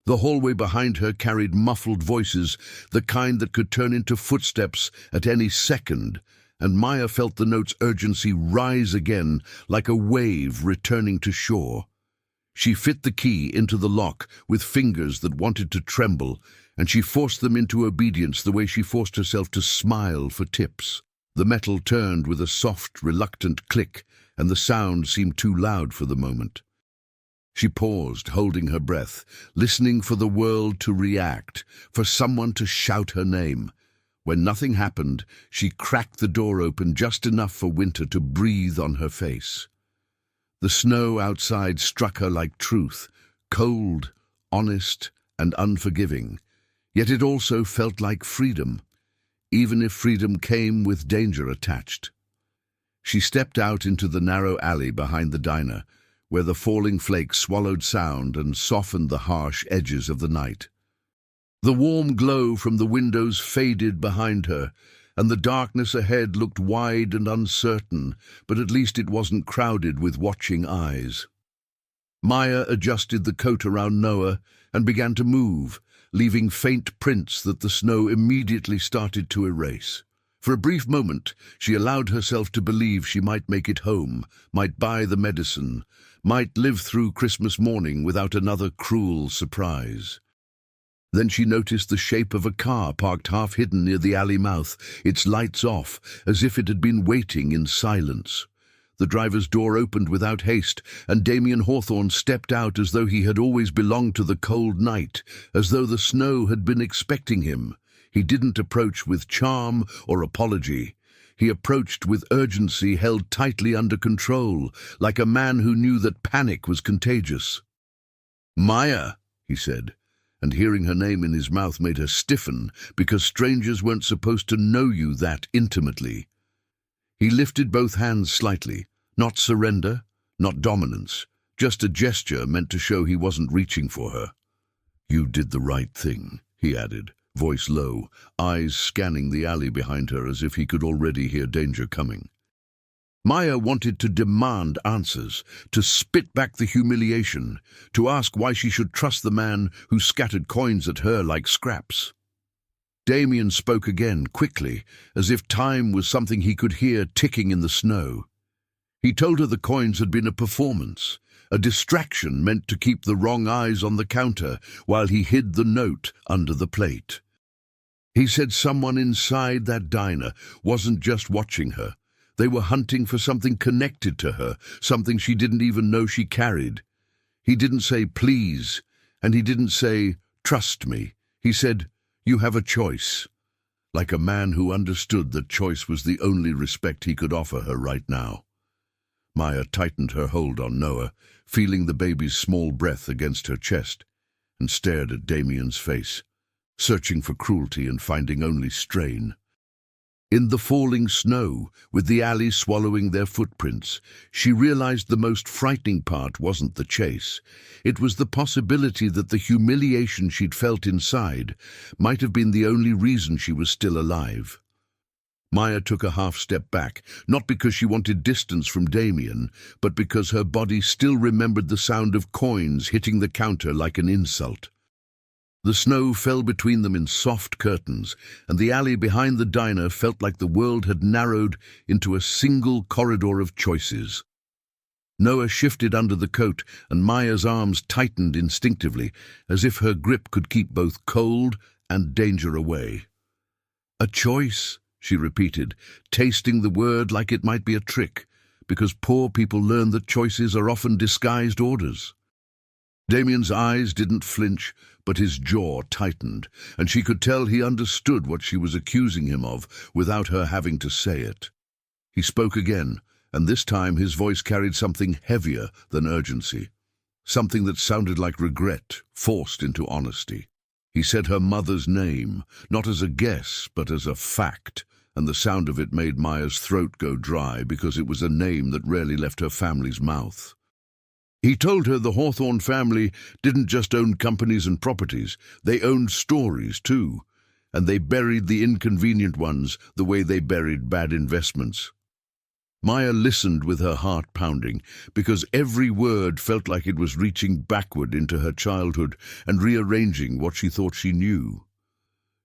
The hallway behind her carried muffled voices, the kind that could turn into footsteps at any second, and Maya felt the note's urgency rise again like a wave returning to shore. She fit the key into the lock with fingers that wanted to tremble, and she forced them into obedience the way she forced herself to smile for tips. The metal turned with a soft, reluctant click, and the sound seemed too loud for the moment. She paused, holding her breath, listening for the world to react, for someone to shout her name. When nothing happened, she cracked the door open just enough for winter to breathe on her face. The snow outside struck her like truth, cold, honest, and unforgiving. Yet it also felt like freedom, even if freedom came with danger attached. She stepped out into the narrow alley behind the diner, where the falling flakes swallowed sound and softened the harsh edges of the night. The warm glow from the windows faded behind her, and the darkness ahead looked wide and uncertain, but at least it wasn't crowded with watching eyes. Maya adjusted the coat around Noah and began to move, leaving faint prints that the snow immediately started to erase. For a brief moment, she allowed herself to believe she might make it home, might buy the medicine, might live through Christmas morning without another cruel surprise. Then she noticed the shape of a car parked half-hidden near the alley mouth, its lights off, as if it had been waiting in silence. The driver's door opened without haste, and Damien Hawthorne stepped out as though he had always belonged to the cold night, as though the snow had been expecting him. He didn't approach with charm or apology. He approached with urgency held tightly under control, like a man who knew that panic was contagious. "Maya," he said, and hearing her name in his mouth made her stiffen, because strangers weren't supposed to know you that intimately. He lifted both hands slightly, not surrender, not dominance, just a gesture meant to show he wasn't reaching for her. "You did the right thing," he added, voice low, eyes scanning the alley behind her as if he could already hear danger coming. Maya wanted to demand answers, to spit back the humiliation, to ask why she should trust the man who scattered coins at her like scraps. Damien spoke again, quickly, as if time was something he could hear ticking in the snow. He told her the coins had been a performance, a distraction meant to keep the wrong eyes on the counter while he hid the note under the plate. He said someone inside that diner wasn't just watching her. They were hunting for something connected to her, something she didn't even know she carried. He didn't say please, and he didn't say trust me. He said, "You have a choice," like a man who understood that choice was the only respect he could offer her right now. Maya tightened her hold on Noah, feeling the baby's small breath against her chest, and stared at Damien's face, searching for cruelty and finding only strain. In the falling snow, with the alley swallowing their footprints, she realized the most frightening part wasn't the chase. It was the possibility that the humiliation she'd felt inside might have been the only reason she was still alive. Maya took a half step back, not because she wanted distance from Damien, but because her body still remembered the sound of coins hitting the counter like an insult. The snow fell between them in soft curtains, and the alley behind the diner felt like the world had narrowed into a single corridor of choices. Noah shifted under the coat, and Maya's arms tightened instinctively, as if her grip could keep both cold and danger away. "A choice," she repeated, tasting the word like it might be a trick, because poor people learn that choices are often disguised orders. Damien's eyes didn't flinch, but his jaw tightened, and she could tell he understood what she was accusing him of without her having to say it. He spoke again, and this time his voice carried something heavier than urgency, something that sounded like regret forced into honesty. He said her mother's name, not as a guess, but as a fact, and the sound of it made Maya's throat go dry because it was a name that rarely left her family's mouth. He told her the Hawthorne family didn't just own companies and properties, they owned stories too, and they buried the inconvenient ones the way they buried bad investments. Maya listened with her heart pounding, because every word felt like it was reaching backward into her childhood and rearranging what she thought she knew.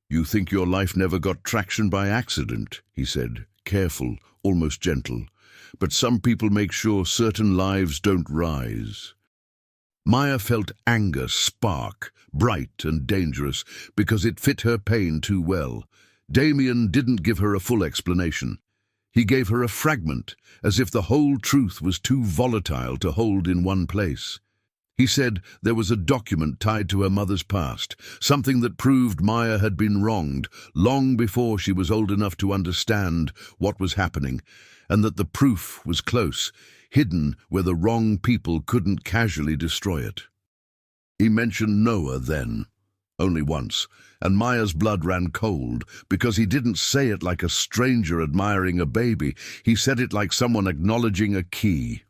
"You think your life never got traction by accident," he said, careful, almost gentle. "But some people make sure certain lives don't rise." Maya felt anger spark, bright and dangerous, because it fit her pain too well. Damien didn't give her a full explanation. He gave her a fragment, as if the whole truth was too volatile to hold in one place. He said there was a document tied to her mother's past, something that proved Maya had been wronged long before she was old enough to understand what was happening, and that the proof was close, hidden where the wrong people couldn't casually destroy it. He mentioned Noah then, only once, and Maya's blood ran cold, because he didn't say it like a stranger admiring a baby. He said it like someone acknowledging a key.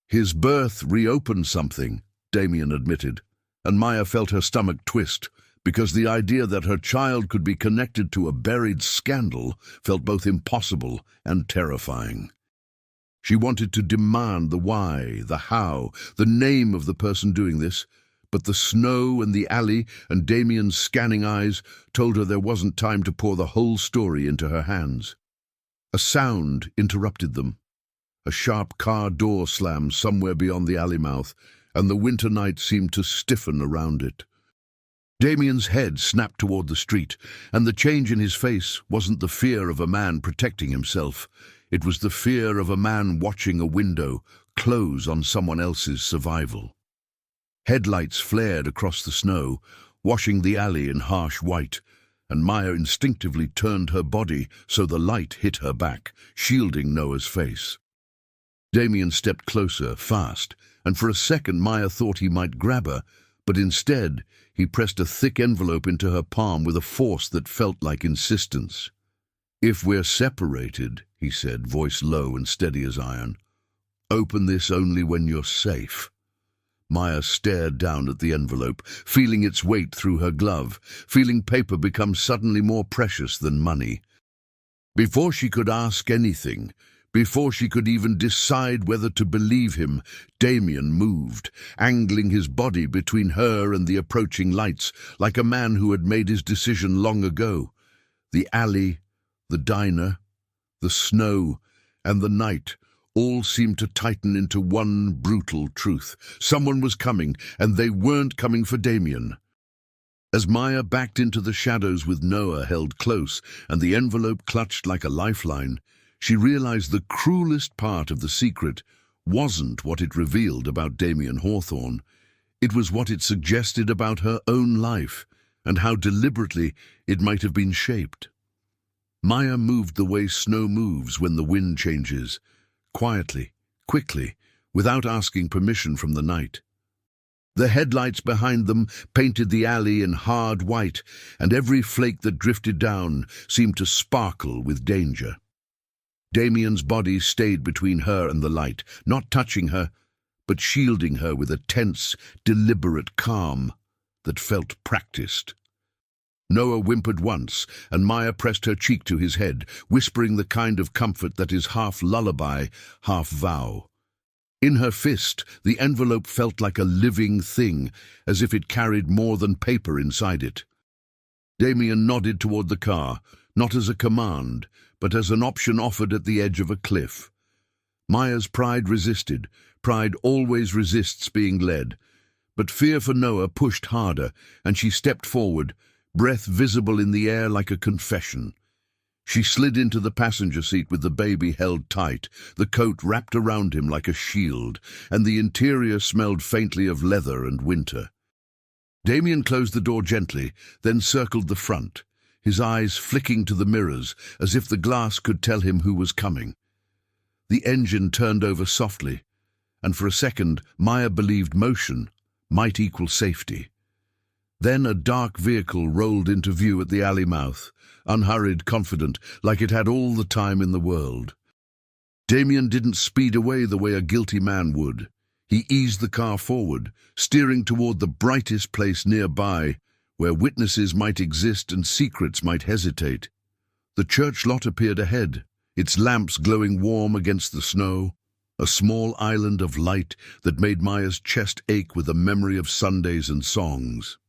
His birth reopened something, Damien admitted, and Maya felt her stomach twist, because the idea that her child could be connected to a buried scandal felt both impossible and terrifying. She wanted to demand the why, the how, the name of the person doing this, but the snow and the alley and Damien's scanning eyes told her there wasn't time to pour the whole story into her hands. A sound interrupted them. A sharp car door slammed somewhere beyond the alley mouth, and the winter night seemed to stiffen around it. Damien's head snapped toward the street, and the change in his face wasn't the fear of a man protecting himself. It was the fear of a man watching a window close on someone else's survival. Headlights flared across the snow, washing the alley in harsh white, and Maya instinctively turned her body so the light hit her back, shielding Noah's face. Damien stepped closer, fast, and for a second Maya thought he might grab her, but instead he pressed a thick envelope into her palm with a force that felt like insistence. "If we're separated," he said, voice low and steady as iron, "open this only when you're safe." Maya stared down at the envelope, feeling its weight through her glove, feeling paper become suddenly more precious than money. Before she could ask anything, before she could even decide whether to believe him, Damien moved, angling his body between her and the approaching lights, like a man who had made his decision long ago. The alley, the diner, the snow, and the night all seemed to tighten into one brutal truth. Someone was coming, and they weren't coming for Damien. As Maya backed into the shadows with Noah held close and the envelope clutched like a lifeline, she realized the cruelest part of the secret wasn't what it revealed about Damien Hawthorne. It was what it suggested about her own life, and how deliberately it might have been shaped. Maya moved the way snow moves when the wind changes, quietly, quickly, without asking permission from the night. The headlights behind them painted the alley in hard white, and every flake that drifted down seemed to sparkle with danger. Damien's body stayed between her and the light, not touching her, but shielding her with a tense, deliberate calm that felt practiced. Noah whimpered once, and Maya pressed her cheek to his head, whispering the kind of comfort that is half lullaby, half vow. In her fist, the envelope felt like a living thing, as if it carried more than paper inside it. Damien nodded toward the car, not as a command, but as an option offered at the edge of a cliff. Maya's pride resisted. Pride always resists being led. But fear for Noah pushed harder, and she stepped forward, breath visible in the air like a confession. She slid into the passenger seat with the baby held tight, the coat wrapped around him like a shield, and the interior smelled faintly of leather and winter. Damien closed the door gently, then circled the front, his eyes flicking to the mirrors as if the glass could tell him who was coming. The engine turned over softly, and for a second Maya believed motion might equal safety. Then a dark vehicle rolled into view at the alley mouth, unhurried, confident, like it had all the time in the world. Damien didn't speed away the way a guilty man would. He eased the car forward, steering toward the brightest place nearby, where witnesses might exist and secrets might hesitate. The church lot appeared ahead, its lamps glowing warm against the snow, a small island of light that made Maya's chest ache with a memory of Sundays and songs.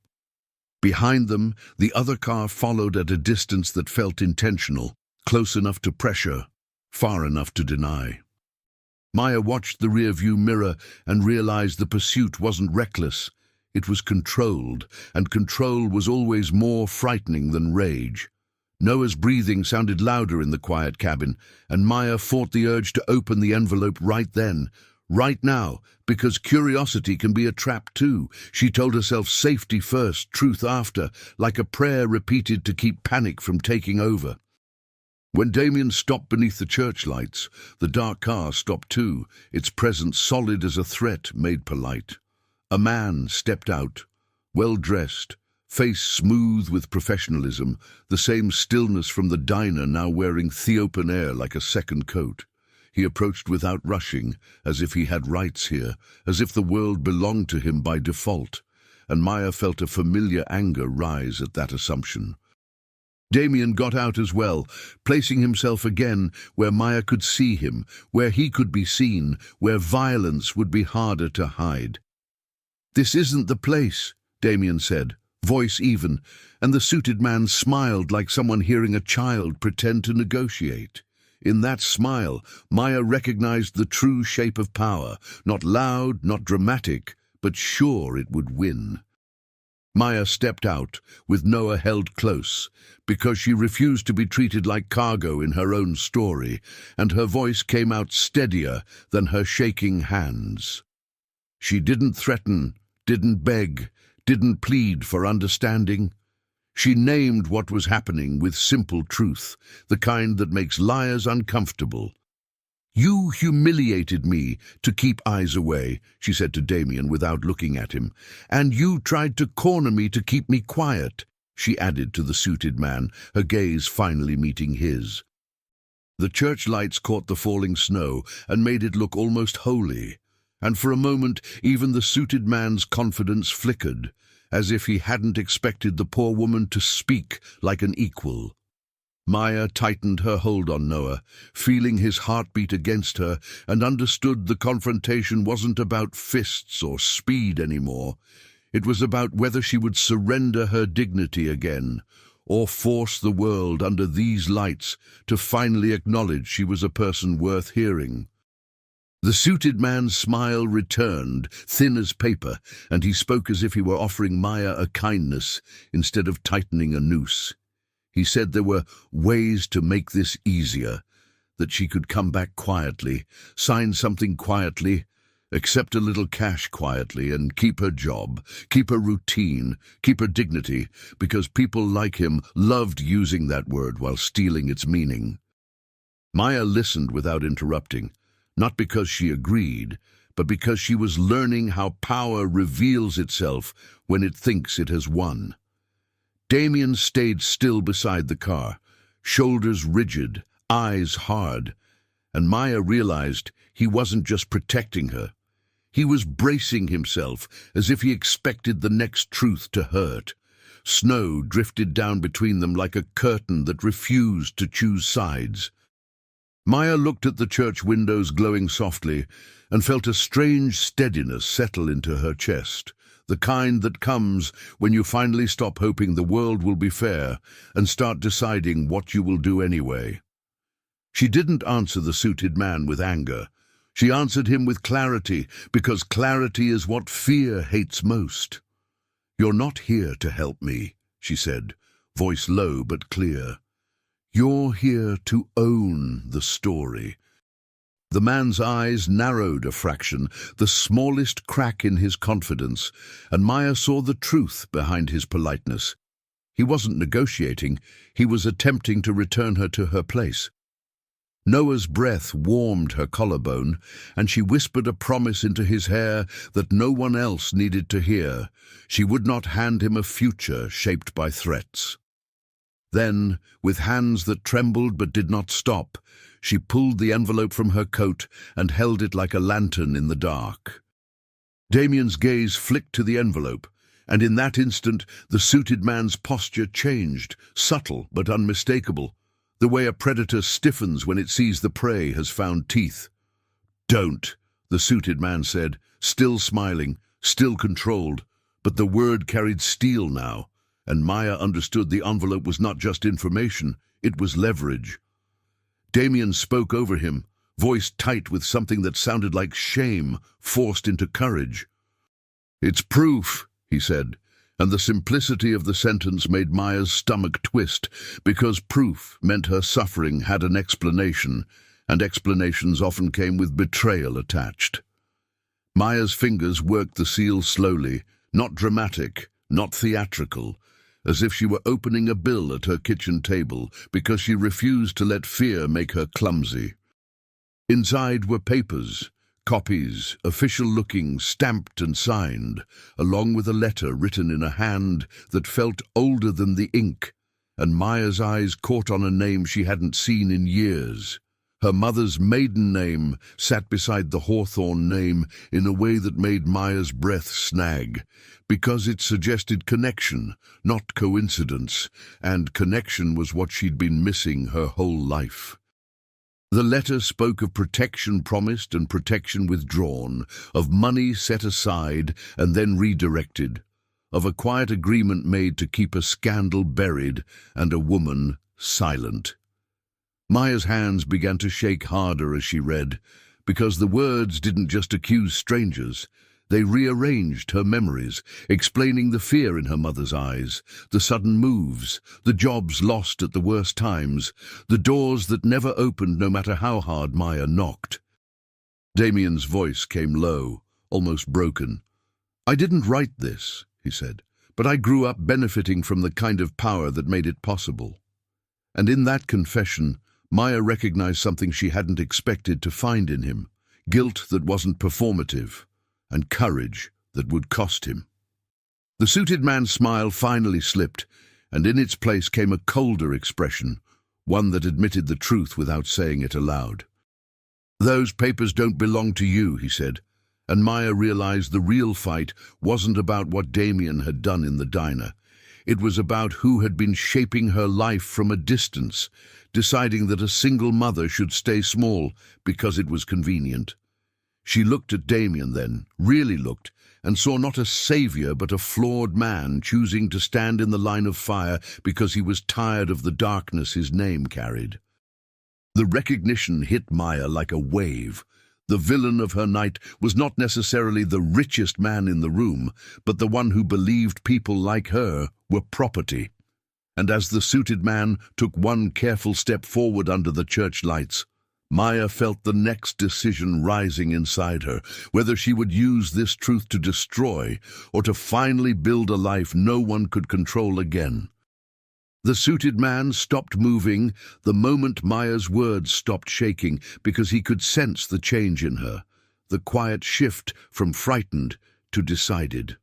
Behind them, the other car followed at a distance that felt intentional, close enough to pressure, far enough to deny. Maya watched the rearview mirror and realized the pursuit wasn't reckless. It was controlled, and control was always more frightening than rage. Noah's breathing sounded louder in the quiet cabin, and Maya fought the urge to open the envelope right then, right now, because curiosity can be a trap too. She told herself safety first, truth after, like a prayer repeated to keep panic from taking over. When Damien stopped beneath the church lights, the dark car stopped too, its presence solid as a threat made polite. A man stepped out, well-dressed, face smooth with professionalism, the same stillness from the diner now wearing the open air like a second coat. He approached without rushing, as if he had rights here, as if the world belonged to him by default, and Maya felt a familiar anger rise at that assumption. Damien got out as well, placing himself again where Maya could see him, where he could be seen, where violence would be harder to hide. "This isn't the place," Damien said, voice even, and the suited man smiled like someone hearing a child pretend to negotiate. In that smile, Maya recognized the true shape of power, not loud, not dramatic, but sure it would win. Maya stepped out, with Noah held close, because she refused to be treated like cargo in her own story, and her voice came out steadier than her shaking hands. She didn't threaten, didn't beg, didn't plead for understanding. She named what was happening with simple truth, the kind that makes liars uncomfortable. "You humiliated me to keep eyes away," she said to Damien without looking at him. "And you tried to corner me to keep me quiet," she added to the suited man, her gaze finally meeting his. The church lights caught the falling snow and made it look almost holy, and for a moment even the suited man's confidence flickered, as if he hadn't expected the poor woman to speak like an equal. Maya tightened her hold on Noah, feeling his heartbeat against her, and understood the confrontation wasn't about fists or speed anymore. It was about whether she would surrender her dignity again, or force the world under these lights to finally acknowledge she was a person worth hearing. The suited man's smile returned, thin as paper, and he spoke as if he were offering Maya a kindness instead of tightening a noose. He said there were ways to make this easier, that she could come back quietly, sign something quietly, accept a little cash quietly, and keep her job, keep her routine, keep her dignity, because people like him loved using that word while stealing its meaning. Maya listened without interrupting, not because she agreed, but because she was learning how power reveals itself when it thinks it has won. Damien stayed still beside the car, shoulders rigid, eyes hard, and Maya realized he wasn't just protecting her. He was bracing himself as if he expected the next truth to hurt. Snow drifted down between them like a curtain that refused to choose sides. Maya looked at the church windows glowing softly and felt a strange steadiness settle into her chest, the kind that comes when you finally stop hoping the world will be fair and start deciding what you will do anyway. She didn't answer the suited man with anger. She answered him with clarity, because clarity is what fear hates most. "You're not here to help me," she said, voice low but clear. "You're here to own the story." The man's eyes narrowed a fraction, the smallest crack in his confidence, and Maya saw the truth behind his politeness. He wasn't negotiating, he was attempting to return her to her place. Noah's breath warmed her collarbone, and she whispered a promise into his hair that no one else needed to hear. She would not hand him a future shaped by threats. Then, with hands that trembled but did not stop, she pulled the envelope from her coat and held it like a lantern in the dark. Damien's gaze flicked to the envelope, and in that instant the suited man's posture changed, subtle but unmistakable, the way a predator stiffens when it sees the prey has found teeth. "Don't," the suited man said, still smiling, still controlled, but the word carried steel now, and Maya understood the envelope was not just information, it was leverage. Damien spoke over him, voice tight with something that sounded like shame forced into courage. "It's proof," he said, and the simplicity of the sentence made Maya's stomach twist, because proof meant her suffering had an explanation, and explanations often came with betrayal attached. Maya's fingers worked the seal slowly, not dramatic, not theatrical, as if she were opening a bill at her kitchen table, because she refused to let fear make her clumsy. Inside were papers, copies, official-looking, stamped and signed, along with a letter written in a hand that felt older than the ink, and Maya's eyes caught on a name she hadn't seen in years. Her mother's maiden name sat beside the Hawthorne name in a way that made Maya's breath snag, because it suggested connection, not coincidence, and connection was what she'd been missing her whole life. The letter spoke of protection promised and protection withdrawn, of money set aside and then redirected, of a quiet agreement made to keep a scandal buried and a woman silent. Maya's hands began to shake harder as she read, because the words didn't just accuse strangers, They rearranged her memories, explaining the fear in her mother's eyes, the sudden moves, the jobs lost at the worst times, the doors that never opened no matter how hard Maya knocked. Damien's voice came low, almost broken. "I didn't write this," he said, "but I grew up benefiting from the kind of power that made it possible." And in that confession, Maya recognized something she hadn't expected to find in him, guilt that wasn't performative, and courage that would cost him. The suited man's smile finally slipped, and in its place came a colder expression, one that admitted the truth without saying it aloud. "Those papers don't belong to you," he said, and Maya realized the real fight wasn't about what Damien had done in the diner. It was about who had been shaping her life from a distance, deciding that a single mother should stay small because it was convenient. She looked at Damien then, really looked, and saw not a savior but a flawed man choosing to stand in the line of fire because he was tired of the darkness his name carried. The recognition hit Maya like a wave. The villain of her night was not necessarily the richest man in the room, but the one who believed people like her were property. And as the suited man took one careful step forward under the church lights, Maya felt the next decision rising inside her, whether she would use this truth to destroy or to finally build a life no one could control again. The suited man stopped moving the moment Maya's words stopped shaking, because he could sense the change in her, the quiet shift from frightened to decided.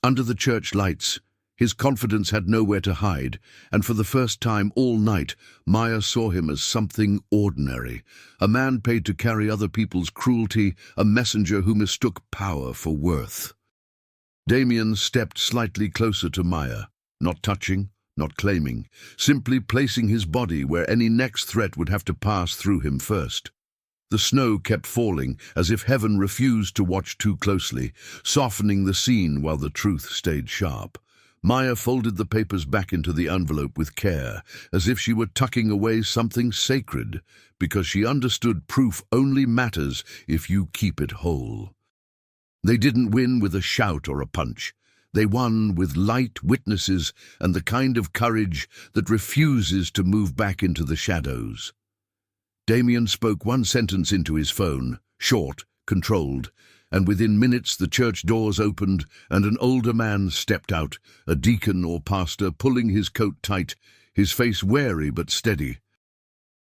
Under the church lights, his confidence had nowhere to hide, and for the first time all night, Maya saw him as something ordinary, a man paid to carry other people's cruelty, a messenger who mistook power for worth. Damien stepped slightly closer to Maya, not touching, not claiming, simply placing his body where any next threat would have to pass through him first. The snow kept falling, as if heaven refused to watch too closely, softening the scene while the truth stayed sharp. Maya folded the papers back into the envelope with care, as if she were tucking away something sacred, because she understood proof only matters if you keep it whole. They didn't win with a shout or a punch. They won with light witnesses and the kind of courage that refuses to move back into the shadows. Damien spoke one sentence into his phone, short, controlled, and within minutes the church doors opened and an older man stepped out, a deacon or pastor, pulling his coat tight, his face wary but steady.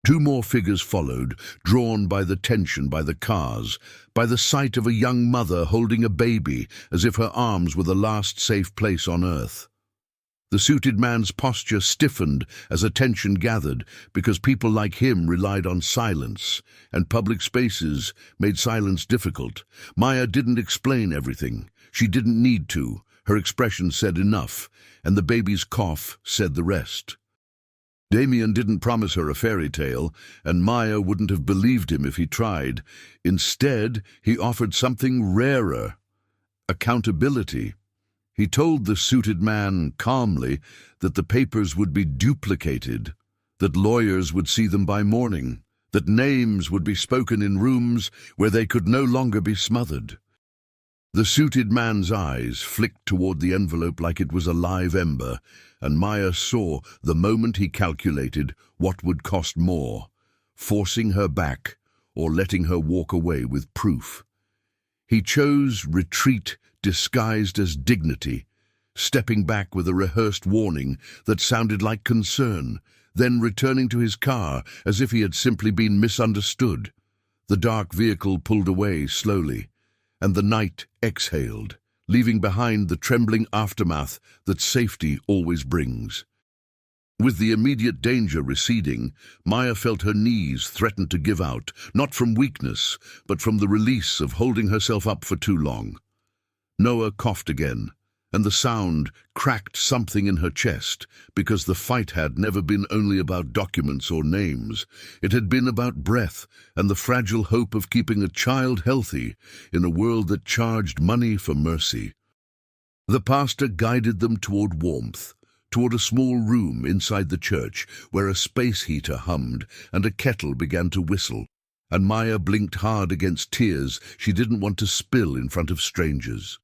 Two more figures followed, drawn by the tension, by the cars, by the sight of a young mother holding a baby as if her arms were the last safe place on earth. The suited man's posture stiffened as attention gathered, because people like him relied on silence, and public spaces made silence difficult. Maya didn't explain everything. She didn't need to. Her expression said enough, and the baby's cough said the rest. Damien didn't promise her a fairy tale, and Maya wouldn't have believed him if he tried. Instead, he offered something rarer: accountability. He told the suited man calmly that the papers would be duplicated, that lawyers would see them by morning, that names would be spoken in rooms where they could no longer be smothered. The suited man's eyes flicked toward the envelope like it was a live ember, and Maya saw, the moment he calculated, what would cost more: forcing her back or letting her walk away with proof. He chose retreat disguised as dignity, stepping back with a rehearsed warning that sounded like concern, then returning to his car as if he had simply been misunderstood. The dark vehicle pulled away slowly, and the night exhaled, leaving behind the trembling aftermath that safety always brings. With the immediate danger receding, Maya felt her knees threaten to give out, not from weakness, but from the release of holding herself up for too long. Noah coughed again, and the sound cracked something in her chest, because the fight had never been only about documents or names. It had been about breath and the fragile hope of keeping a child healthy in a world that charged money for mercy. The pastor guided them toward warmth, toward a small room inside the church where a space heater hummed and a kettle began to whistle. and Maya blinked hard against tears she didn't want to spill in front of strangers.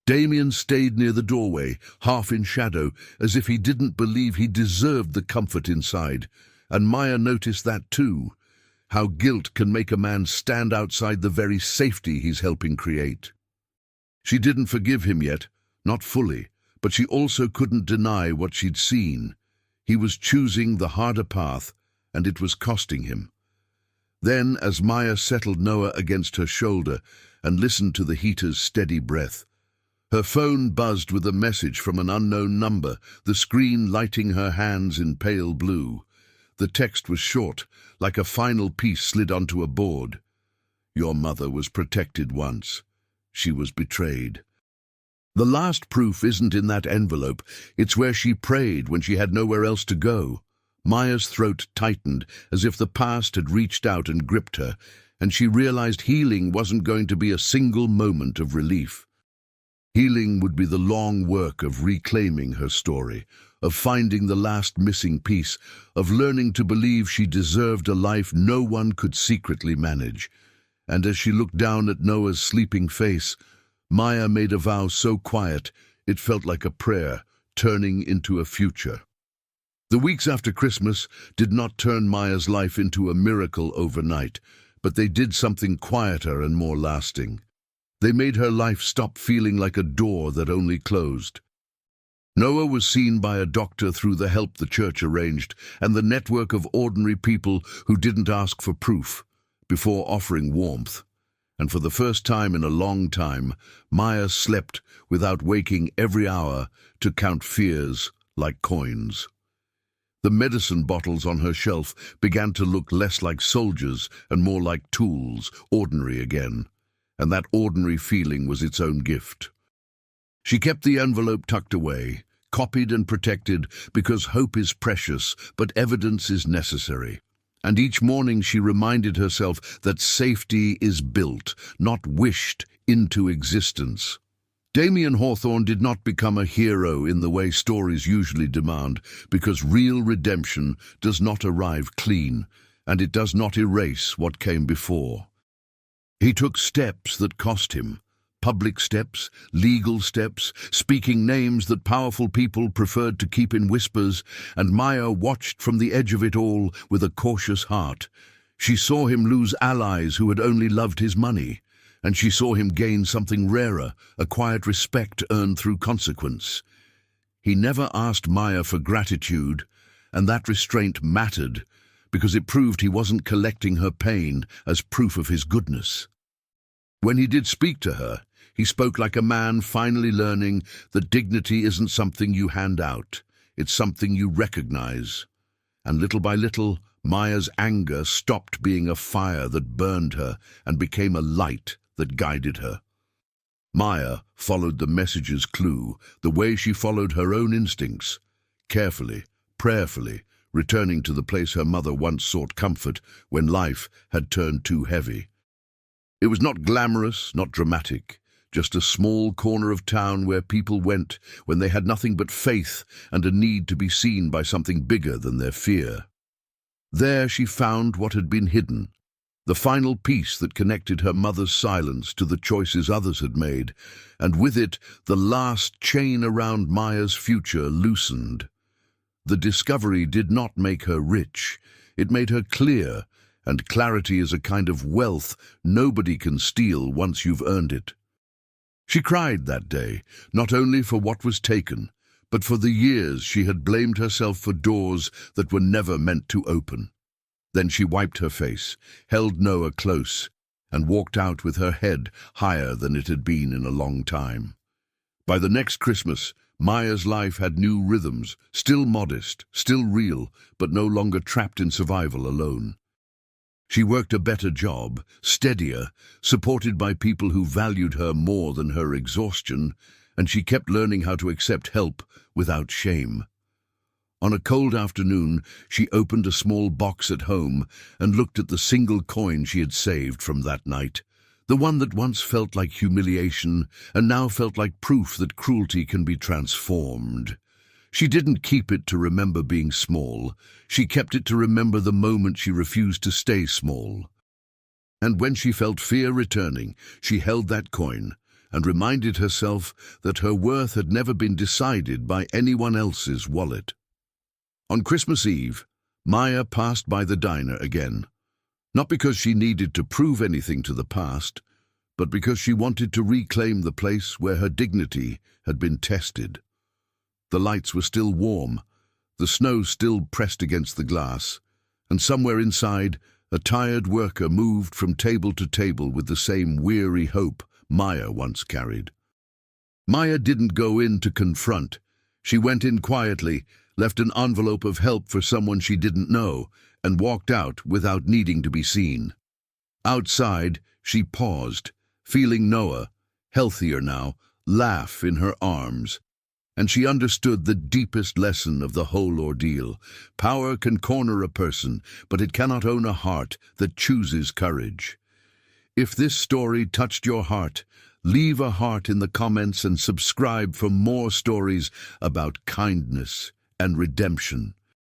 Damien stayed near the doorway, half in shadow, as if he didn't believe he deserved the comfort inside, and Maya noticed that too, how guilt can make a man stand outside the very safety he's helping create. She didn't forgive him yet, not fully, but she also couldn't deny what she'd seen. He was choosing the harder path, and it was costing him. Then, as Maya settled Noah against her shoulder and listened to the heater's steady breath, her phone buzzed with a message from an unknown number, the screen lighting her hands in pale blue. The text was short, like a final piece slid onto a board. Your mother was protected once. She was betrayed. The last proof isn't in that envelope. It's where she prayed when she had nowhere else to go. Maya's throat tightened, as if the past had reached out and gripped her, and she realized healing wasn't going to be a single moment of relief. Healing would be the long work of reclaiming her story, of finding the last missing piece, of learning to believe she deserved a life no one could secretly manage. And as she looked down at Noah's sleeping face, Maya made a vow so quiet it felt like a prayer turning into a future. The weeks after Christmas did not turn Maya's life into a miracle overnight, but they did something quieter and more lasting. They made her life stop feeling like a door that only closed. Noah was seen by a doctor through the help the church arranged, and the network of ordinary people who didn't ask for proof before offering warmth. And for the first time in a long time, Maya slept without waking every hour to count fears like coins. The medicine bottles on her shelf began to look less like soldiers and more like tools, ordinary again. And that ordinary feeling was its own gift. She kept the envelope tucked away, copied and protected, because hope is precious, but evidence is necessary. And each morning she reminded herself that safety is built, not wished, into existence. Damien Hawthorne did not become a hero in the way stories usually demand, because real redemption does not arrive clean, and it does not erase what came before. He took steps that cost him, public steps, legal steps, speaking names that powerful people preferred to keep in whispers, and Maya watched from the edge of it all with a cautious heart. She saw him lose allies who had only loved his money, and she saw him gain something rarer, a quiet respect earned through consequence. He never asked Maya for gratitude, and that restraint mattered, because it proved he wasn't collecting her pain as proof of his goodness. When he did speak to her, he spoke like a man finally learning that dignity isn't something you hand out, it's something you recognize. And little by little, Maya's anger stopped being a fire that burned her and became a light that guided her. Maya followed the message's clue, the way she followed her own instincts, carefully, prayerfully, returning to the place her mother once sought comfort when life had turned too heavy. It was not glamorous, not dramatic, just a small corner of town where people went when they had nothing but faith and a need to be seen by something bigger than their fear. There she found what had been hidden, the final piece that connected her mother's silence to the choices others had made, and with it the last chain around Maya's future loosened. The discovery did not make her rich, it made her clear, and clarity is a kind of wealth nobody can steal once you've earned it. She cried that day, not only for what was taken, but for the years she had blamed herself for doors that were never meant to open. Then she wiped her face, held Noah close, and walked out with her head higher than it had been in a long time. By the next Christmas, Maya's life had new rhythms, still modest, still real, but no longer trapped in survival alone. She worked a better job, steadier, supported by people who valued her more than her exhaustion, and she kept learning how to accept help without shame. On a cold afternoon, she opened a small box at home and looked at the single coin she had saved from that night, the one that once felt like humiliation and now felt like proof that cruelty can be transformed. She didn't keep it to remember being small. She kept it to remember the moment she refused to stay small. And when she felt fear returning, she held that coin and reminded herself that her worth had never been decided by anyone else's wallet. On Christmas Eve, Maya passed by the diner again, not because she needed to prove anything to the past, but because she wanted to reclaim the place where her dignity had been tested. The lights were still warm, the snow still pressed against the glass, and somewhere inside, a tired worker moved from table to table with the same weary hope Maya once carried. Maya didn't go in to confront. She went in quietly, left an envelope of help for someone she didn't know, and walked out without needing to be seen. Outside, she paused, feeling Noah, healthier now, laugh in her arms. And she understood the deepest lesson of the whole ordeal. Power can corner a person, but it cannot own a heart that chooses courage. If this story touched your heart, leave a heart in the comments and subscribe for more stories about kindness and redemption.